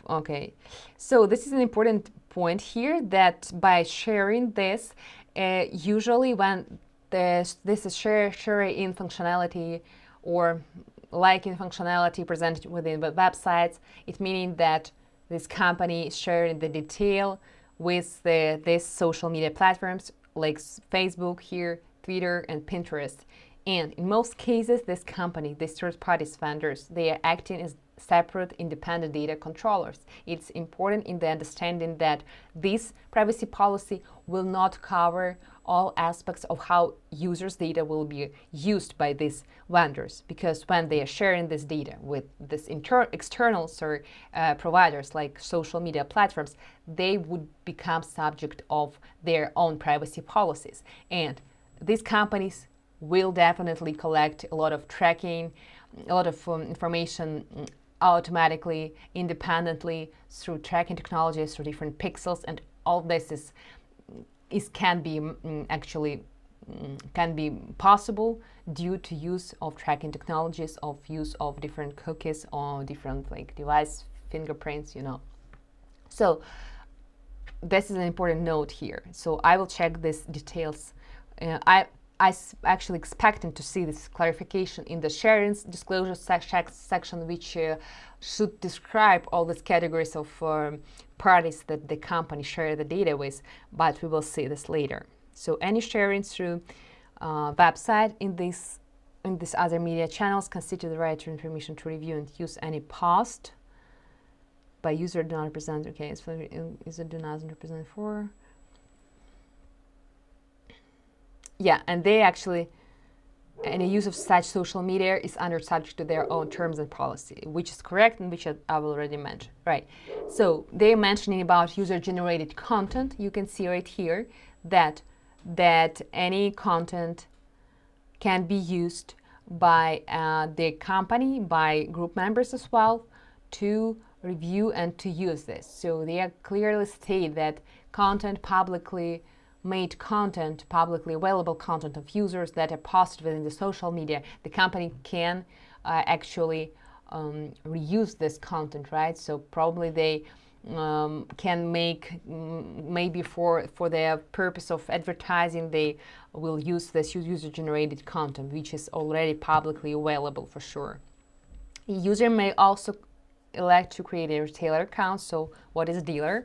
Speaker 1: okay. So this is an important point here, that by sharing this, usually when this is sharing in functionality or liking functionality presented within the websites, it meaning that this company is sharing the detail with these social media platforms like Facebook here, Twitter, and Pinterest. And in most cases, this company, these third-party vendors, they are acting as separate independent data controllers. It's important in the understanding that this privacy policy will not cover all aspects of how users' data will be used by these vendors, because when they are sharing this data with this external providers like social media platforms, they would become subject of their own privacy policies. And these companies will definitely collect a lot of tracking, a lot of information automatically, independently, through tracking technologies, through different pixels, and all this can be possible due to use of tracking technologies, of use of different cookies or different like device fingerprints, So this is an important note here. So I will check these details. I actually expecting to see this clarification in the sharing disclosure section, which should describe all these categories of parties that the company share the data with, but we will see this later. So any sharing through website in these other media channels constitute the right to information to review and use any post by user do not represent, okay, it's for user do not represent for. Yeah, and they actually, any use of such social media is under subject to their own terms and policy, which is correct and which I've already mentioned, right? So they're mentioning about user-generated content. You can see right here that any content can be used by the company, by group members as well, to review and to use this. So they clearly state that publicly available content of users that are posted within the social media, the company can actually reuse this content, right? So probably they can make, maybe for their purpose of advertising, they will use this user-generated content, which is already publicly available for sure. A user may also elect to create a retailer account. So what is a dealer?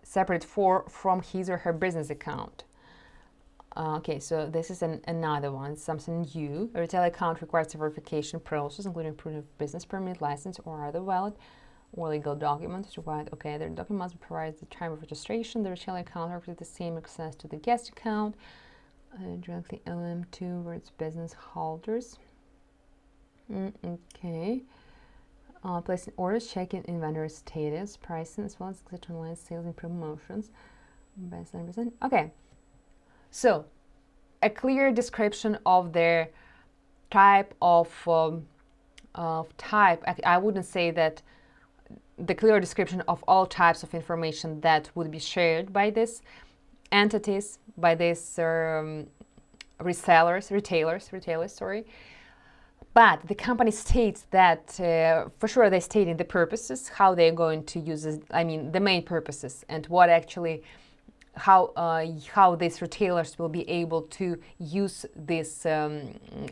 Speaker 1: Separate from his or her business account. Okay, so this is another one, something new. A retail account requires a verification process, including proof of business permit, license, or other valid or legal documents. Okay, the document must be provided at the time of registration. The retail account offers the same access to the guest account, directly LM2 for its business holders. Okay. Placing orders, checking inventory status, pricing, as well as online sales and promotions. Best 9%. Okay, so a clear description of their type of type. I wouldn't say that the clear description of all types of information that would be shared by these entities, by these retailers. Sorry. But the company states that, for sure, they state in the purposes, how they're going to use it, I mean, the main purposes, and what actually, how these retailers will be able to use these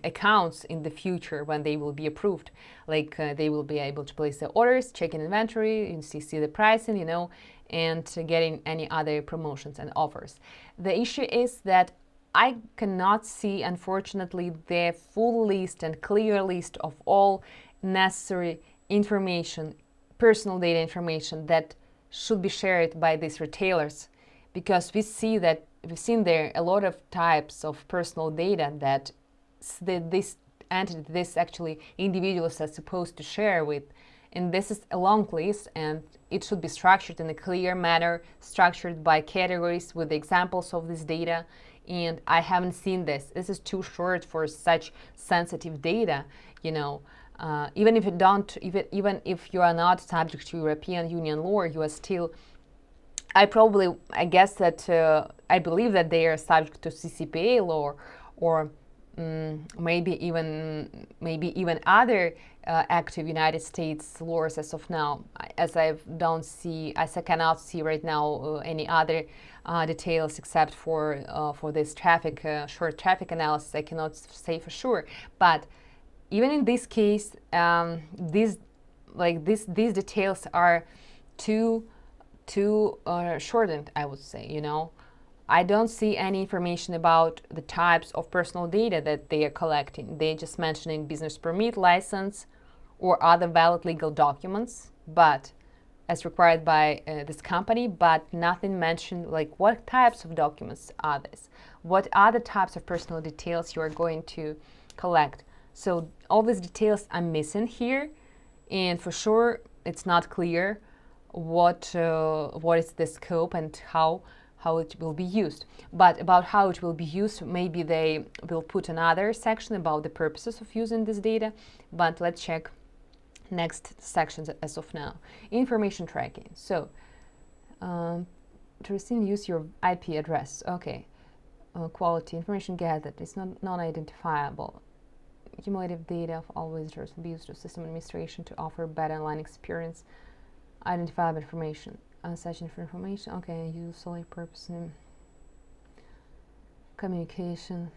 Speaker 1: accounts in the future when they will be approved. Like they will be able to place the orders, check in inventory, and see the pricing, and getting any other promotions and offers. The issue is that I cannot see, unfortunately, the full list and clear list of all necessary information, personal data information that should be shared by these retailers, because we've seen there a lot of types of personal data that this entity, this actually individuals are supposed to share with. And this is a long list, and it should be structured in a clear manner, structured by categories with examples of this data. And I haven't seen this. This is too short for such sensitive data, even if you are not subject to European Union law, you are still, I believe that they are subject to CCPA law, or maybe even other active United States laws as of now, as I cannot see right now any other details except for this short traffic analysis. I cannot say for sure, but even in this case, these details are too shortened, I would say. I don't see any information about the types of personal data that they are collecting. They're just mentioning business permit, license, or other valid legal documents, but as required by this company, but nothing mentioned like what types of documents are this, what other types of personal details you are going to collect. So all these details are missing here, and for sure it's not clear what is the scope and how it will be used. But about how it will be used, maybe they will put another section about the purposes of using this data, but let's check next sections as of now. Information tracking. So to receive and use your IP address. Okay. Quality information gathered is non-identifiable. Cumulative data of all visitors will be used to system administration to offer better online experience. Identifiable information. Such information. Okay. Use solely purpose in communication.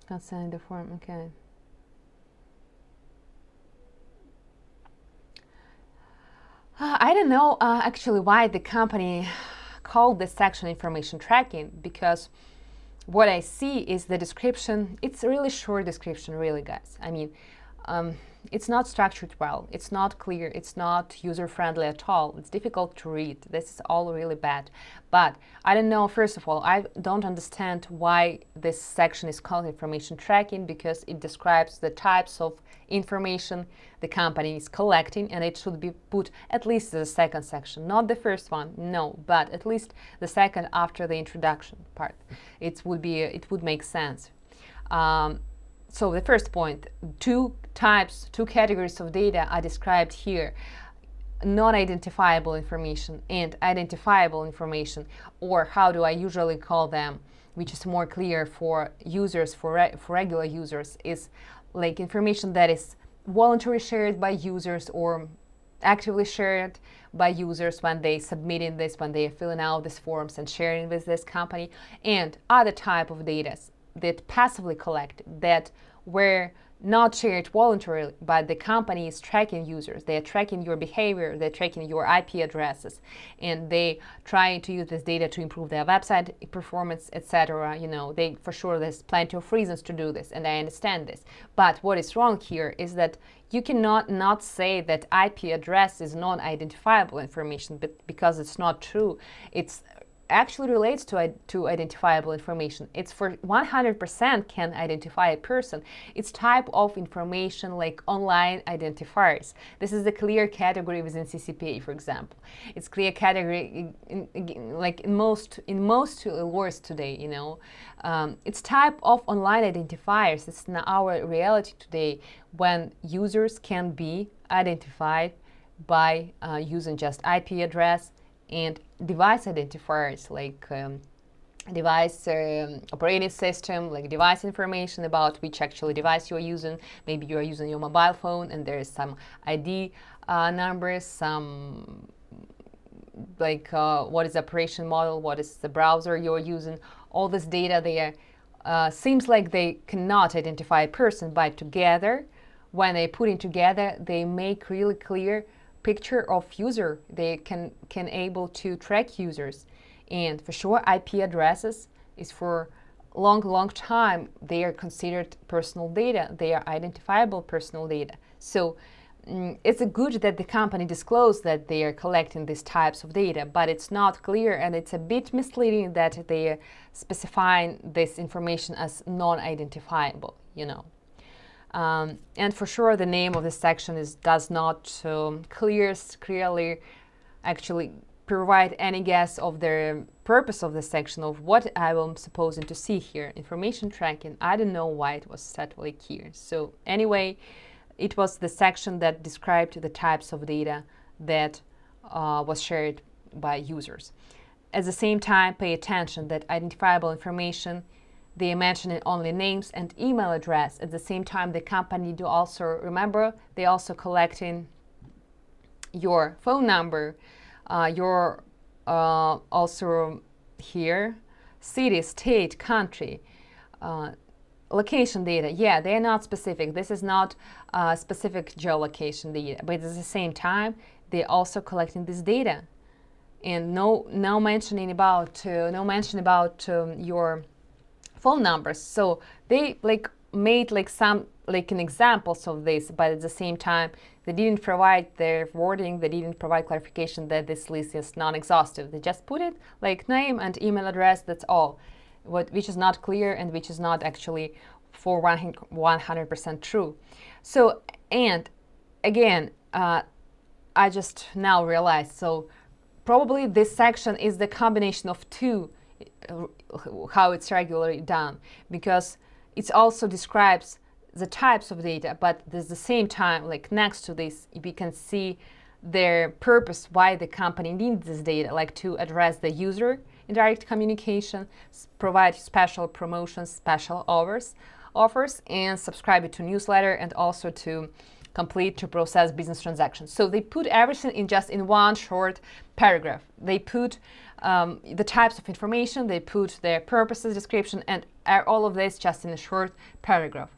Speaker 1: Consent the form. Okay. I don't know actually why the company called this section information tracking, because what I see is the description. It's a really short description, really, guys. I mean, it's not structured well. It's not clear. It's not user-friendly at all. It's difficult to read. This is all really bad. But I don't know, first of all, I don't understand why this section is called information tracking, because it describes the types of information the company is collecting, and it should be put at least the second section, not the first one, no, but at least the second after the introduction part. It would make sense. So the first point, two categories of data are described here: non-identifiable information and identifiable information, or how do I usually call them, which is more clear for users, for regular users, is like information that is voluntarily shared by users or actively shared by users when they submitting this, when they are filling out these forms and sharing with this company, and other type of data that passively collected, that were not shared voluntarily, but the company is tracking users. They are tracking your behavior, they're tracking your IP addresses, and they trying to use this data to improve their website performance, etc. They, for sure, there's plenty of reasons to do this, and I understand this. But what is wrong here is that you cannot not say that IP address is non-identifiable information, but because it's not true. It's actually relates to identifiable information. It's for 100% can identify a person. It's type of information like online identifiers. This is a clear category within CCPA, for example. It's clear category in most laws today. It's type of online identifiers. It's in our reality today when users can be identified by using just IP address and device identifiers like device operating system, like device information about which actually device you are using. Maybe you are using your mobile phone and there is some ID numbers, some like what is the operation model, what is the browser you're using. All this data there seems like they cannot identify a person, but together, when they put it together, they make really clear picture of user. They can able to track users, and for sure IP addresses is for long time they are considered personal data. They are identifiable personal data. So it's good that the company disclosed that they are collecting these types of data, but it's not clear, and it's a bit misleading that they are specifying this information as non-identifiable. And for sure, the name of this section does not clearly actually provide any guess of the purpose of the section, of what I am supposing to see here. Information tracking. I don't know why it was set like here. So anyway, it was the section that described the types of data that was shared by users. at the same time, pay attention that identifiable information, they mention only names and email address. At the same time, the company do also, remember, they also collecting your phone number, your also here, city, state, country, location data. Yeah, they are not specific. This is not specific geolocation data, but at the same time, they also collecting this data. And no mention about your phone numbers. So they like made like some like an examples of this, but at the same time they didn't provide their wording, they didn't provide clarification that this list is non-exhaustive. They just put it like name and email address, that's all, which is not clear and which is not actually for 100% true. So, and again, I just now realized, so probably this section is the combination of two, how it's regularly done, because it also describes the types of data, but at the same time, like next to this, we can see their purpose, why the company needs this data, like to address the user in direct communication, provide special promotions, special offers, and subscribe to newsletter, and also to process business transactions. So they put everything in one short paragraph. They put the types of information, they put their purposes, description, and all of this just in a short paragraph,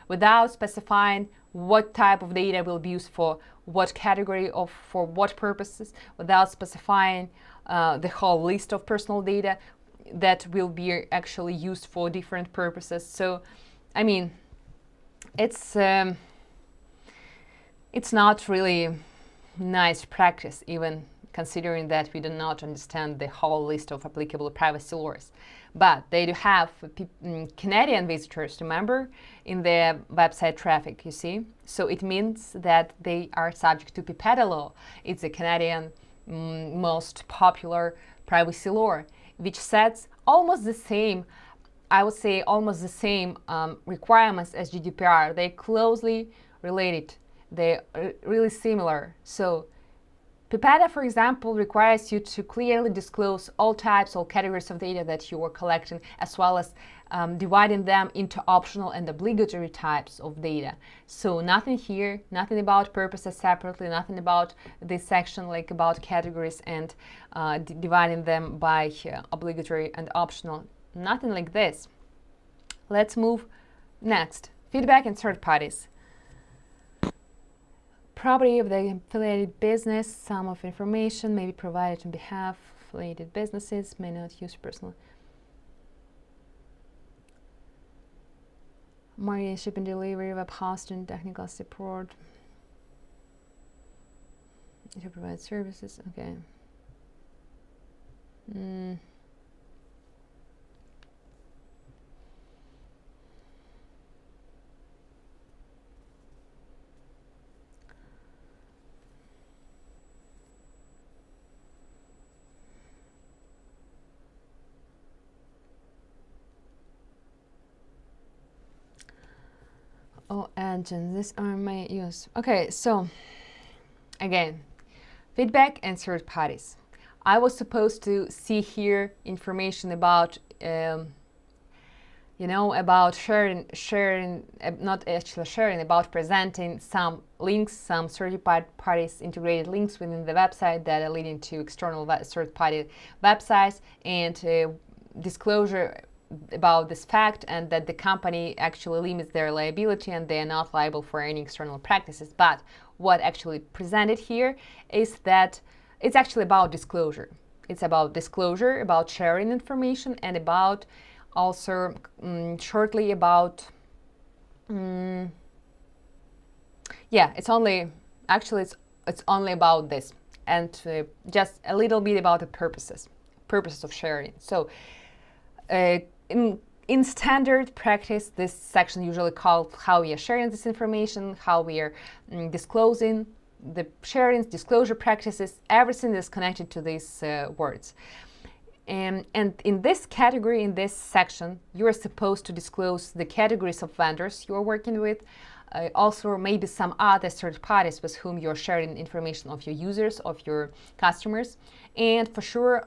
Speaker 1: without specifying what type of data will be used for what category of for what purposes, without specifying the whole list of personal data that will be actually used for different purposes. So, I mean, it's not really nice practice, even considering that we do not understand the whole list of applicable privacy laws. But they do have Canadian visitors, remember, in their website traffic, you see? So it means that they are subject to PIPEDA law. It's the Canadian most popular privacy law, which sets almost the same, I would say almost the same requirements as GDPR. They're closely related. They're really similar. So PIPEDA, for example, requires you to clearly disclose all types, all categories of data that you are collecting, as well as dividing them into optional and obligatory types of data. So nothing here, nothing about purposes separately, nothing about this section like about categories and dividing them by obligatory and optional, nothing like this. Let's move next. Feedback and third parties. Property of the affiliated business. Some of information may be provided on behalf of affiliated businesses, may not use personal. Marketing, shipping, delivery, web hosting, technical support. To provide services. Okay. Oh, engines, these are my use. Okay, so again, feedback and third parties. I was supposed to see here information about, about sharing, not actually sharing, about presenting some links, some certified parties integrated links within the website that are leading to external third-party websites, and disclosure about this fact, and that the company actually limits their liability and they are not liable for any external practices. But what actually presented here is that it's actually about disclosure. It's about disclosure, about sharing information, and about also shortly about it's only about this, and just a little bit about the purposes of sharing. So in standard practice, this section usually called how we are sharing this information, how we are disclosing the sharing, disclosure practices, everything is connected to these words. And in this category, in this section, you are supposed to disclose the categories of vendors you are working with, also maybe some other third parties with whom you're sharing information of your users, of your customers, and for sure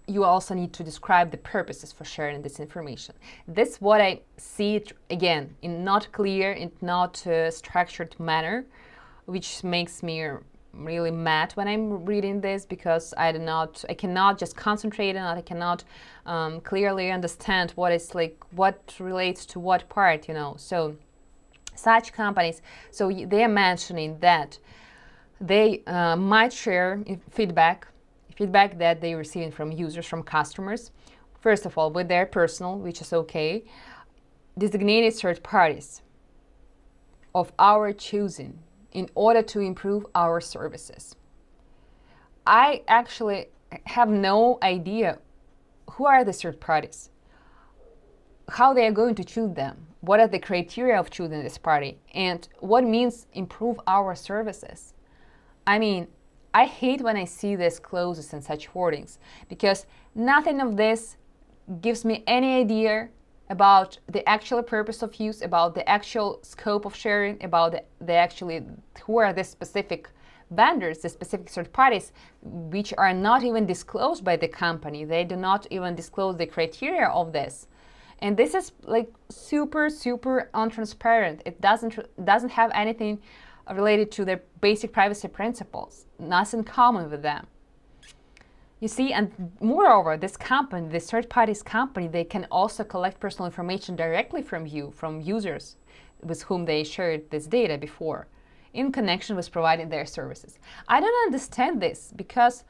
Speaker 1: you also need to describe the purposes for sharing this information. This is what I see it, again, in not clear, in not structured manner, which makes me really mad when I'm reading this, because I cannot just concentrate on it. I cannot clearly understand what is like, what relates to what part, So such companies, so they are mentioning that they might share feedback that they're receiving from users, from customers, first of all, with their personal, which is okay, designated third parties of our choosing in order to improve our services. I actually have no idea who are the third parties, how they are going to choose them, what are the criteria of choosing this party, and what means improve our services. I mean, I hate when I see these clauses and such wordings, because nothing of this gives me any idea about the actual purpose of use, about the actual scope of sharing, about the actually who are the specific vendors, the specific third parties, which are not even disclosed by the company. They do not even disclose the criteria of this. And this is like super, super untransparent. It doesn't have anything related to their basic privacy principles, nothing common with them. You see, and moreover, this company, this third party's company, they can also collect personal information directly from you, from users with whom they shared this data before, in connection with providing their services. I don't understand this, because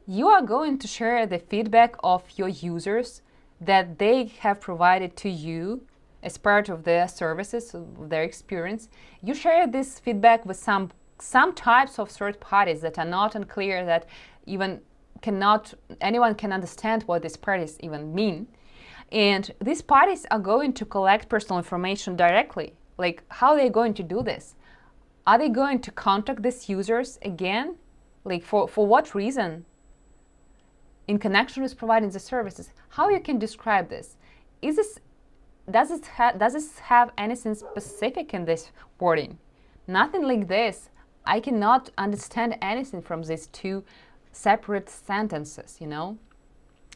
Speaker 1: you are going to share the feedback of your users that they have provided to you as part of their services, of their experience. You share this feedback with some types of third parties that are not unclear, that even anyone can understand what these parties even mean. And these parties are going to collect personal information directly. Like, how are they going to do this? Are they going to contact these users again? Like, for what reason? In connection with providing the services. How you can describe this? Does this have anything specific in this wording? Nothing like this. I cannot understand anything from these two separate sentences,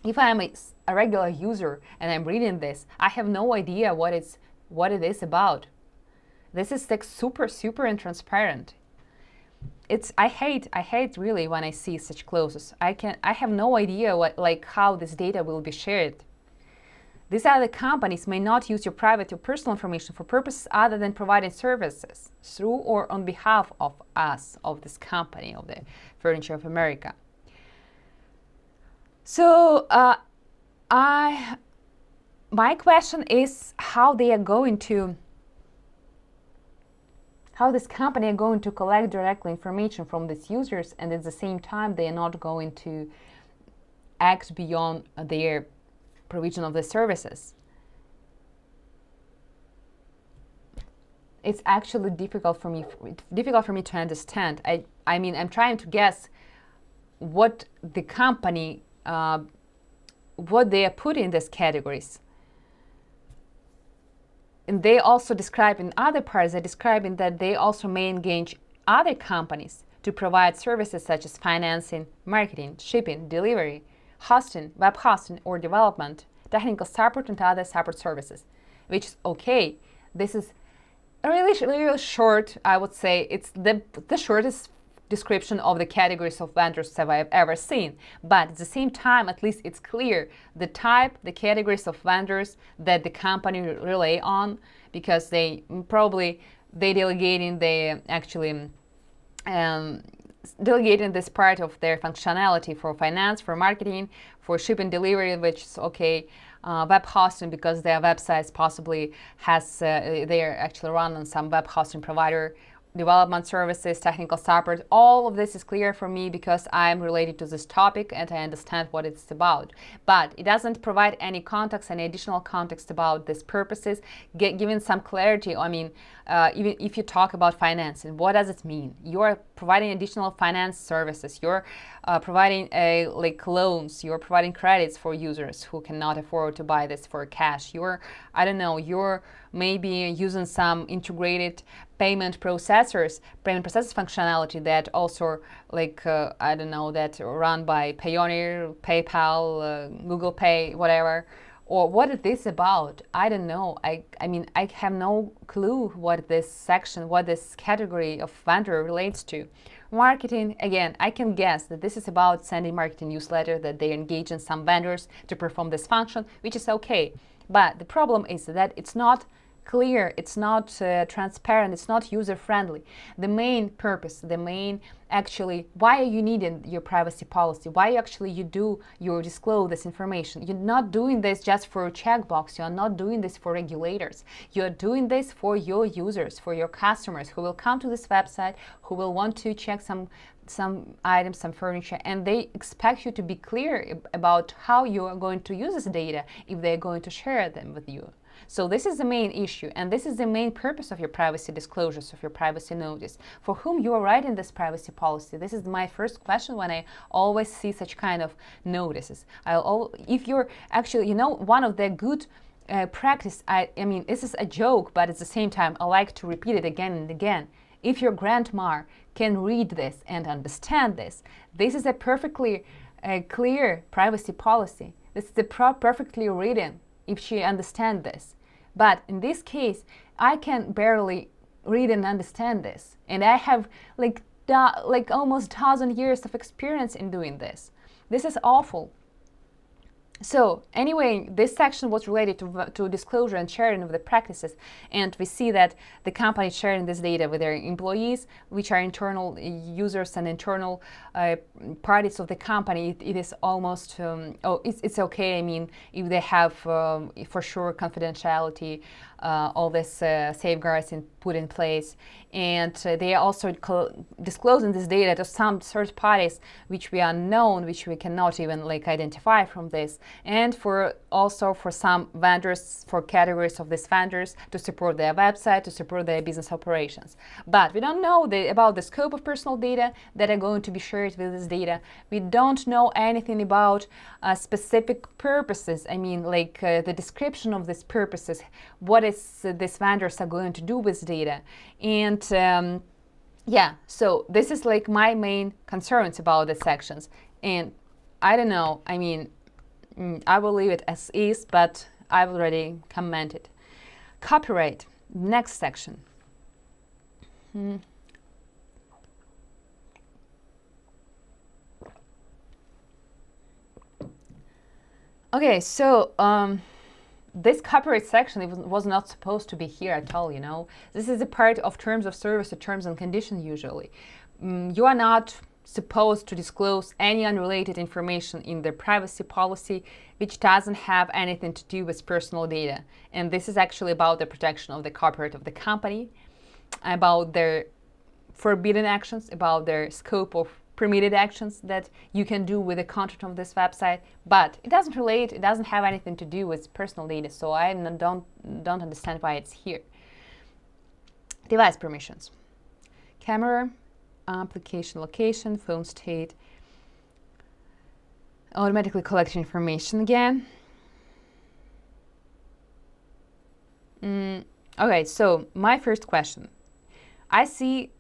Speaker 1: If I am a regular user and I'm reading this, I have no idea what it is about. This is like super, super intransparent. I hate really when I see such clauses. I have no idea how this data will be shared. These other companies may not use your private or personal information for purposes other than providing services through or on behalf of us, of this company, of the Furniture of America. So my question is how this company are going to collect directly information from these users, and at the same time they are not going to act beyond their provision of the services. It's actually difficult for me to understand. I mean, I'm trying to guess what the company, what they are putting in these categories. And they also describe in other parts, they're describing that they also may engage other companies to provide services such as financing, marketing, shipping, delivery, hosting, web hosting or development, technical support, and other support services, which is okay. This is a really short, I would say. It's the shortest description of the categories of vendors that I've ever seen. But at the same time, at least it's clear the type, the categories of vendors that the company rely on, because they delegating, they actually delegating this part of their functionality for finance, for marketing, for shipping, delivery, which is okay. Web hosting, because their websites possibly has they are actually run on some web hosting provider. Development services, technical support, all of this is clear for me because I'm related to this topic and I understand what it's about. But it doesn't provide any context, any additional context about these purposes, giving some clarity. I mean, even if you talk about financing, what does it mean? You're providing additional finance services, you're providing like loans, you're providing credits for users who cannot afford to buy this for cash. You're, I don't know, you're maybe using some integrated payment processors functionality that also like I don't know, that run by Payoneer, PayPal, Google Pay, whatever. Or what is this about? I don't know. I mean, I have no clue what this section, what this category of vendor relates to. Marketing, again, I can guess that this is about sending marketing newsletter, that they engage in some vendors to perform this function, which is okay. But the problem is that it's not clear, it's not transparent, it's not user-friendly. The main purpose, the main actually, why are you needing your privacy policy? Why actually you disclose this information? You're not doing this just for a checkbox. You're not doing this for regulators. You're doing this for your users, for your customers who will come to this website, who will want to check some items, some furniture, and they expect you to be clear about how you are going to use this data if they're going to share them with you. So this is the main issue, and this is the main purpose of your privacy disclosures, of your privacy notice. For whom you are writing this privacy policy? This is my first question when I always see such kind of notices. If you're actually, one of the good practice, I mean, this is a joke, but at the same time, I like to repeat it again and again. If your grandma can read this and understand this, this is a perfectly clear privacy policy. This is the perfectly written if she understands this. But in this case, I can barely read and understand this. And I have like almost 1,000 years of experience in doing this. This is awful. So anyway, this section was related to disclosure and sharing of the practices, and we see that the company is sharing this data with their employees, which are internal users and internal parties of the company. It is almost, it's okay. I mean, if they have for sure confidentiality, all this safeguards put in place, and they are also disclosing this data to some third parties which we are unknown, which we cannot even identify from this, and for some vendors, for categories of these vendors to support their website, to support their business operations. But we don't know about the scope of personal data that are going to be shared with this data. We don't know anything about specific purposes. I mean, the description of these purposes, what is these vendors are going to do with data. And yeah, so this is my main concerns about the sections. And I don't know, I mean, I will leave it as is, but I've already commented. Copyright, next section. Okay, so this copyright section was not supposed to be here at all, This is a part of terms of service or terms and conditions usually. You are not supposed to disclose any unrelated information in their privacy policy which doesn't have anything to do with personal data. And this is actually about the protection of the copyright of the company, about their forbidden actions, about their scope of permitted actions that you can do with the content of this website, but it doesn't have anything to do with personal data, so I don't understand why it's here. Device permissions. Camera, application location, phone state, automatically collecting information again. Okay, so my first question. I see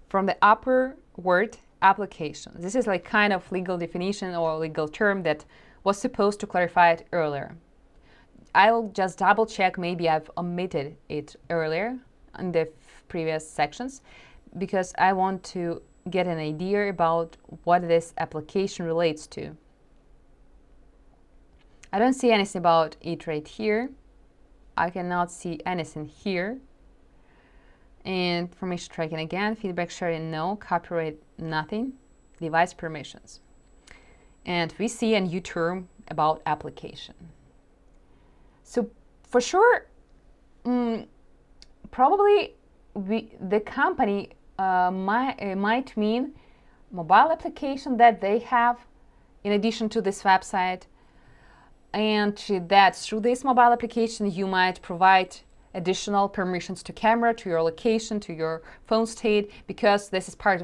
Speaker 1: from the upper word application. This is kind of legal definition or legal term that was supposed to clarify it earlier. I'll just double check, maybe I've omitted it earlier in the previous sections, because I want to get an idea about what this application relates to. I don't see anything about it right here. I cannot see anything here. And information tracking again, feedback sharing, no, copyright, nothing, device permissions. And we see a new term about application. So for sure, probably the company might mean mobile application that they have in addition to this website, and that through this mobile application you might provide additional permissions to camera, to your location, to your phone state, because this is part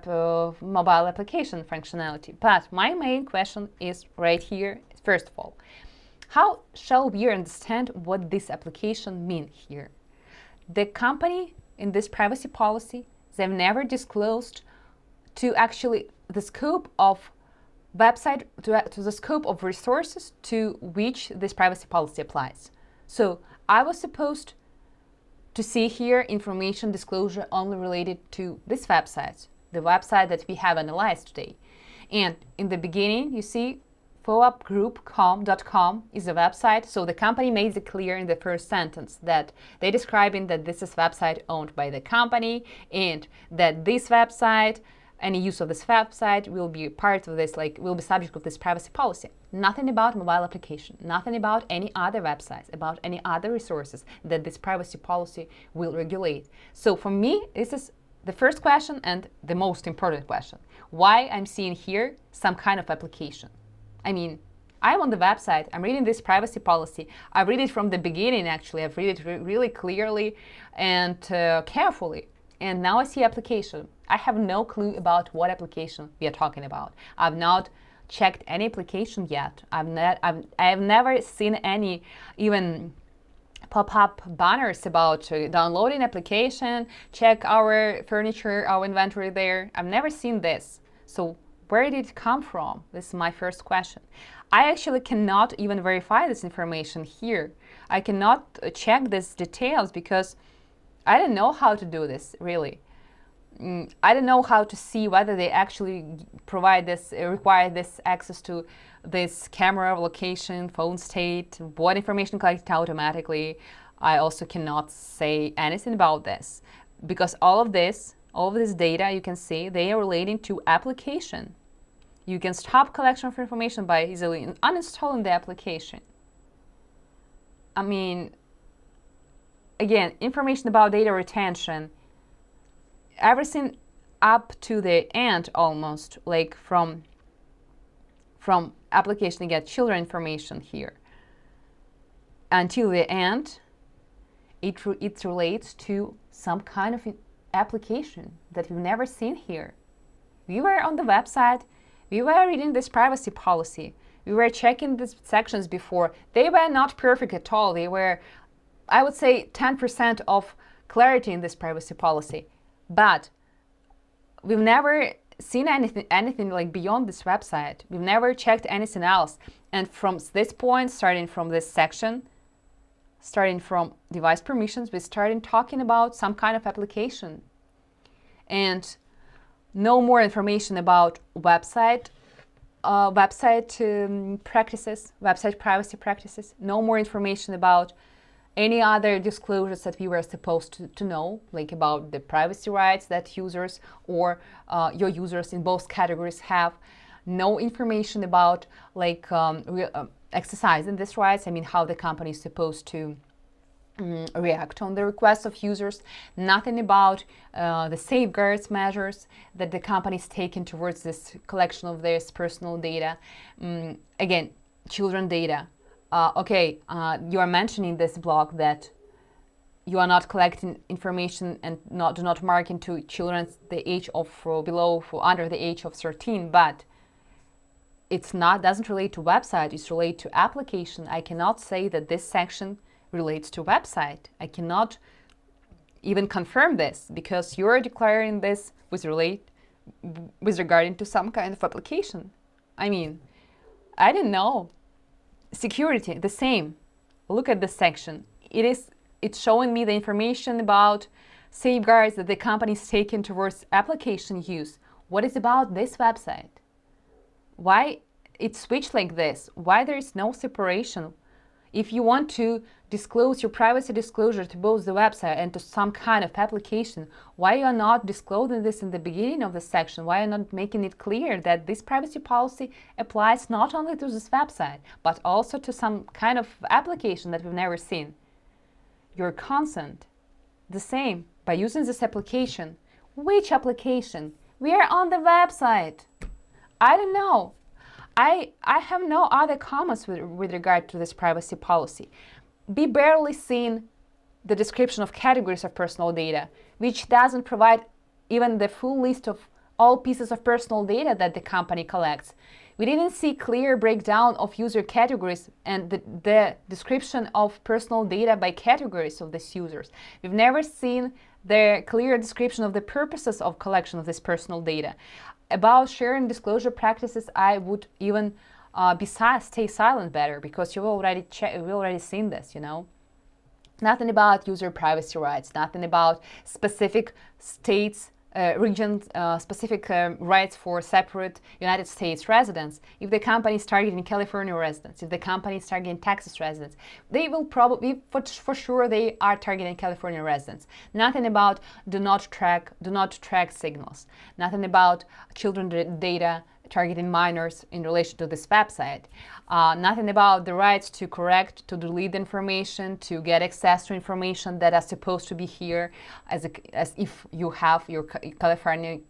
Speaker 1: of mobile application functionality. But my main question is right here. First of all, how shall we understand what this application means here? The company in this privacy policy, they've never disclosed to actually the scope of website, to the scope of resources to which this privacy policy applies. So I was supposed to see here information disclosure only related to this website, the website that we have analyzed today. And in the beginning, you see foapgroup.com is a website. So the company made it clear in the first sentence that they're describing that this is a website owned by the company, and that this website, any use of this website will be part of this, will be subject of this privacy policy. Nothing about mobile application, nothing about any other websites, about any other resources that this privacy policy will regulate. So for me, this is the first question and the most important question. Why I'm seeing here some kind of application? I mean, I'm on the website, I'm reading this privacy policy. I read it from the beginning, actually. I've read it really clearly and carefully. And now I see application. I have no clue about what application we are talking about. I've not checked any application yet. I've never seen any even pop-up banners about downloading application, check our furniture, our inventory there. I've never seen this. So where did it come from? This is my first question. I actually cannot even verify this information here. I cannot check these details because I don't know how to do this, really. I don't know how to see whether they actually provide this, require this access to this camera, location, phone state, what information collected automatically. I also cannot say anything about this because all of this data, you can see, they are relating to application. You can stop collection of information by easily uninstalling the application. I mean, again, information about data retention, everything up to the end almost, like from application, you get children information here. Until the end, it relates to some kind of application that we've never seen here. We were on the website, we were reading this privacy policy, we were checking these sections before. They were not perfect at all. They were, I would say, 10% of clarity in this privacy policy. But we've never seen anything like beyond this website. We've never checked anything else. And from this point, starting from this section, starting from device permissions, we started talking about some kind of application. And no more information about website practices, website privacy practices. No more information about any other disclosures that we were supposed to know, like about the privacy rights that users or your users in both categories have. No information about exercising these rights. I mean, how the company is supposed to react on the requests of users. Nothing about the safeguards measures that the company is taking towards this collection of their personal data. Again, children data. You are mentioning this blog that you are not collecting information and do not mark into children the age of under the age of 13, but it's doesn't relate to website, it's related to application. I cannot say that this section relates to website. I cannot even confirm this because you're declaring this with regarding to some kind of application. I mean, I don't know. Security, the same. Look at this section. It's showing me the information about safeguards that the company is taking towards application use. What is about this website? Why it switched like this? Why there is no separation? If you want to disclose your privacy disclosure to both the website and to some kind of application, why you are not disclosing this in the beginning of the section? Why are you not making it clear that this privacy policy applies not only to this website, but also to some kind of application that we've never seen? Your consent, the same, by using this application. Which application? We are on the website. I don't know. I have no other comments with regard to this privacy policy. We barely seen the description of categories of personal data, which doesn't provide even the full list of all pieces of personal data that the company collects. We didn't see clear breakdown of user categories and the description of personal data by categories of these users. We've never seen the clear description of the purposes of collection of this personal data. About sharing disclosure practices, I would even stay silent better, because you've already seen this, you know. Nothing about user privacy rights, nothing about specific states, regions, specific rights for separate United States residents. If the company is targeting California residents, if the company is targeting Texas residents, they will probably, for sure, they are targeting California residents. Nothing about do not track signals. Nothing about children data targeting minors in relation to this website. Nothing about the rights to correct, to delete information, to get access to information that are supposed to be here, as if you have your California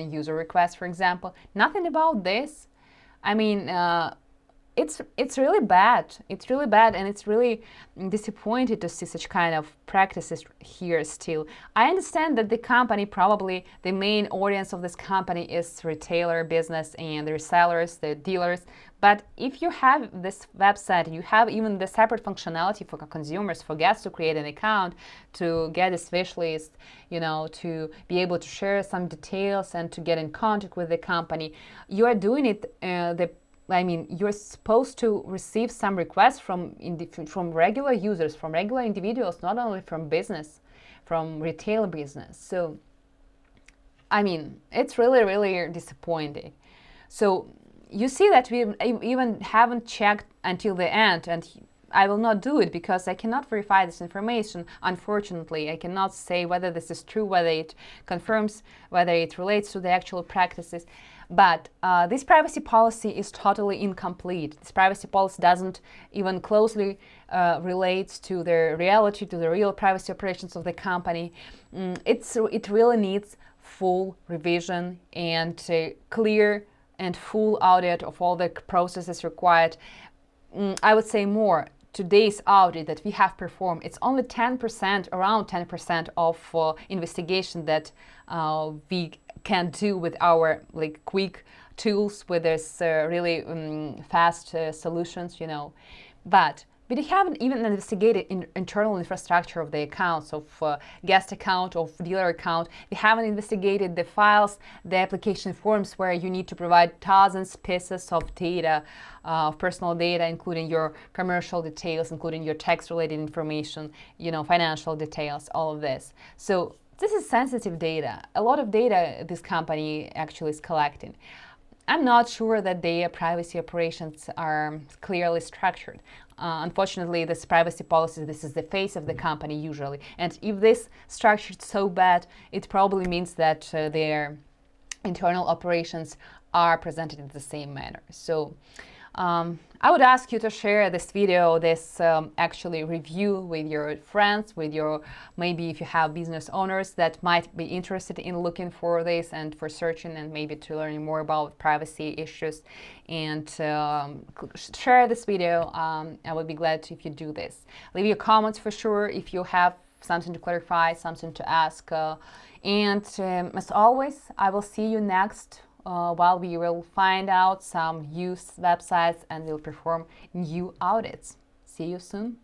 Speaker 1: user request, for example. Nothing about this. I mean, it's really bad. It's really bad, and it's really disappointing to see such kind of practices here still. I understand that the company, probably the main audience of this company is retailer business and the resellers, the dealers. But if you have this website, you have even the separate functionality for consumers, for guests to create an account, to get this wish list, you know, to be able to share some details and to get in contact with the company, you are doing it you're supposed to receive some requests from regular users, from regular individuals, not only from business, from retail business. So, I mean, it's really, really disappointing. So, you see that we even haven't checked until the end, and I will not do it because I cannot verify this information. Unfortunately, I cannot say whether this is true, whether it confirms, whether it relates to the actual practices. But this privacy policy is totally incomplete. This privacy policy doesn't even closely relate to the reality, to the real privacy operations of the company. It really needs full revision and clear and full audit of all the processes required. I would say more. Today's audit that we have performed, it's only 10%, around 10% of investigation that we can do with our quick tools, with this really fast solutions, you know. But we haven't even investigated internal infrastructure of the accounts, of guest account, of dealer account. We haven't investigated the files, the application forms where you need to provide thousands pieces of data, personal data, including your commercial details, including your tax-related information, you know, financial details, all of this. So this is sensitive data. A lot of data this company actually is collecting. I'm not sure that their privacy operations are clearly structured. Unfortunately, this privacy policy, this is the face of the company usually. And if this structured so bad, it probably means that their internal operations are presented in the same manner. So I would ask you to share this video, this actually review with your friends, with your, maybe if you have business owners that might be interested in looking for this and for searching and maybe to learning more about privacy issues, and share this video. I would be glad if you do this. Leave your comments for sure if you have something to clarify, something to ask. And as always, I will see you next while we will find out some used websites and we'll perform new audits. See you soon.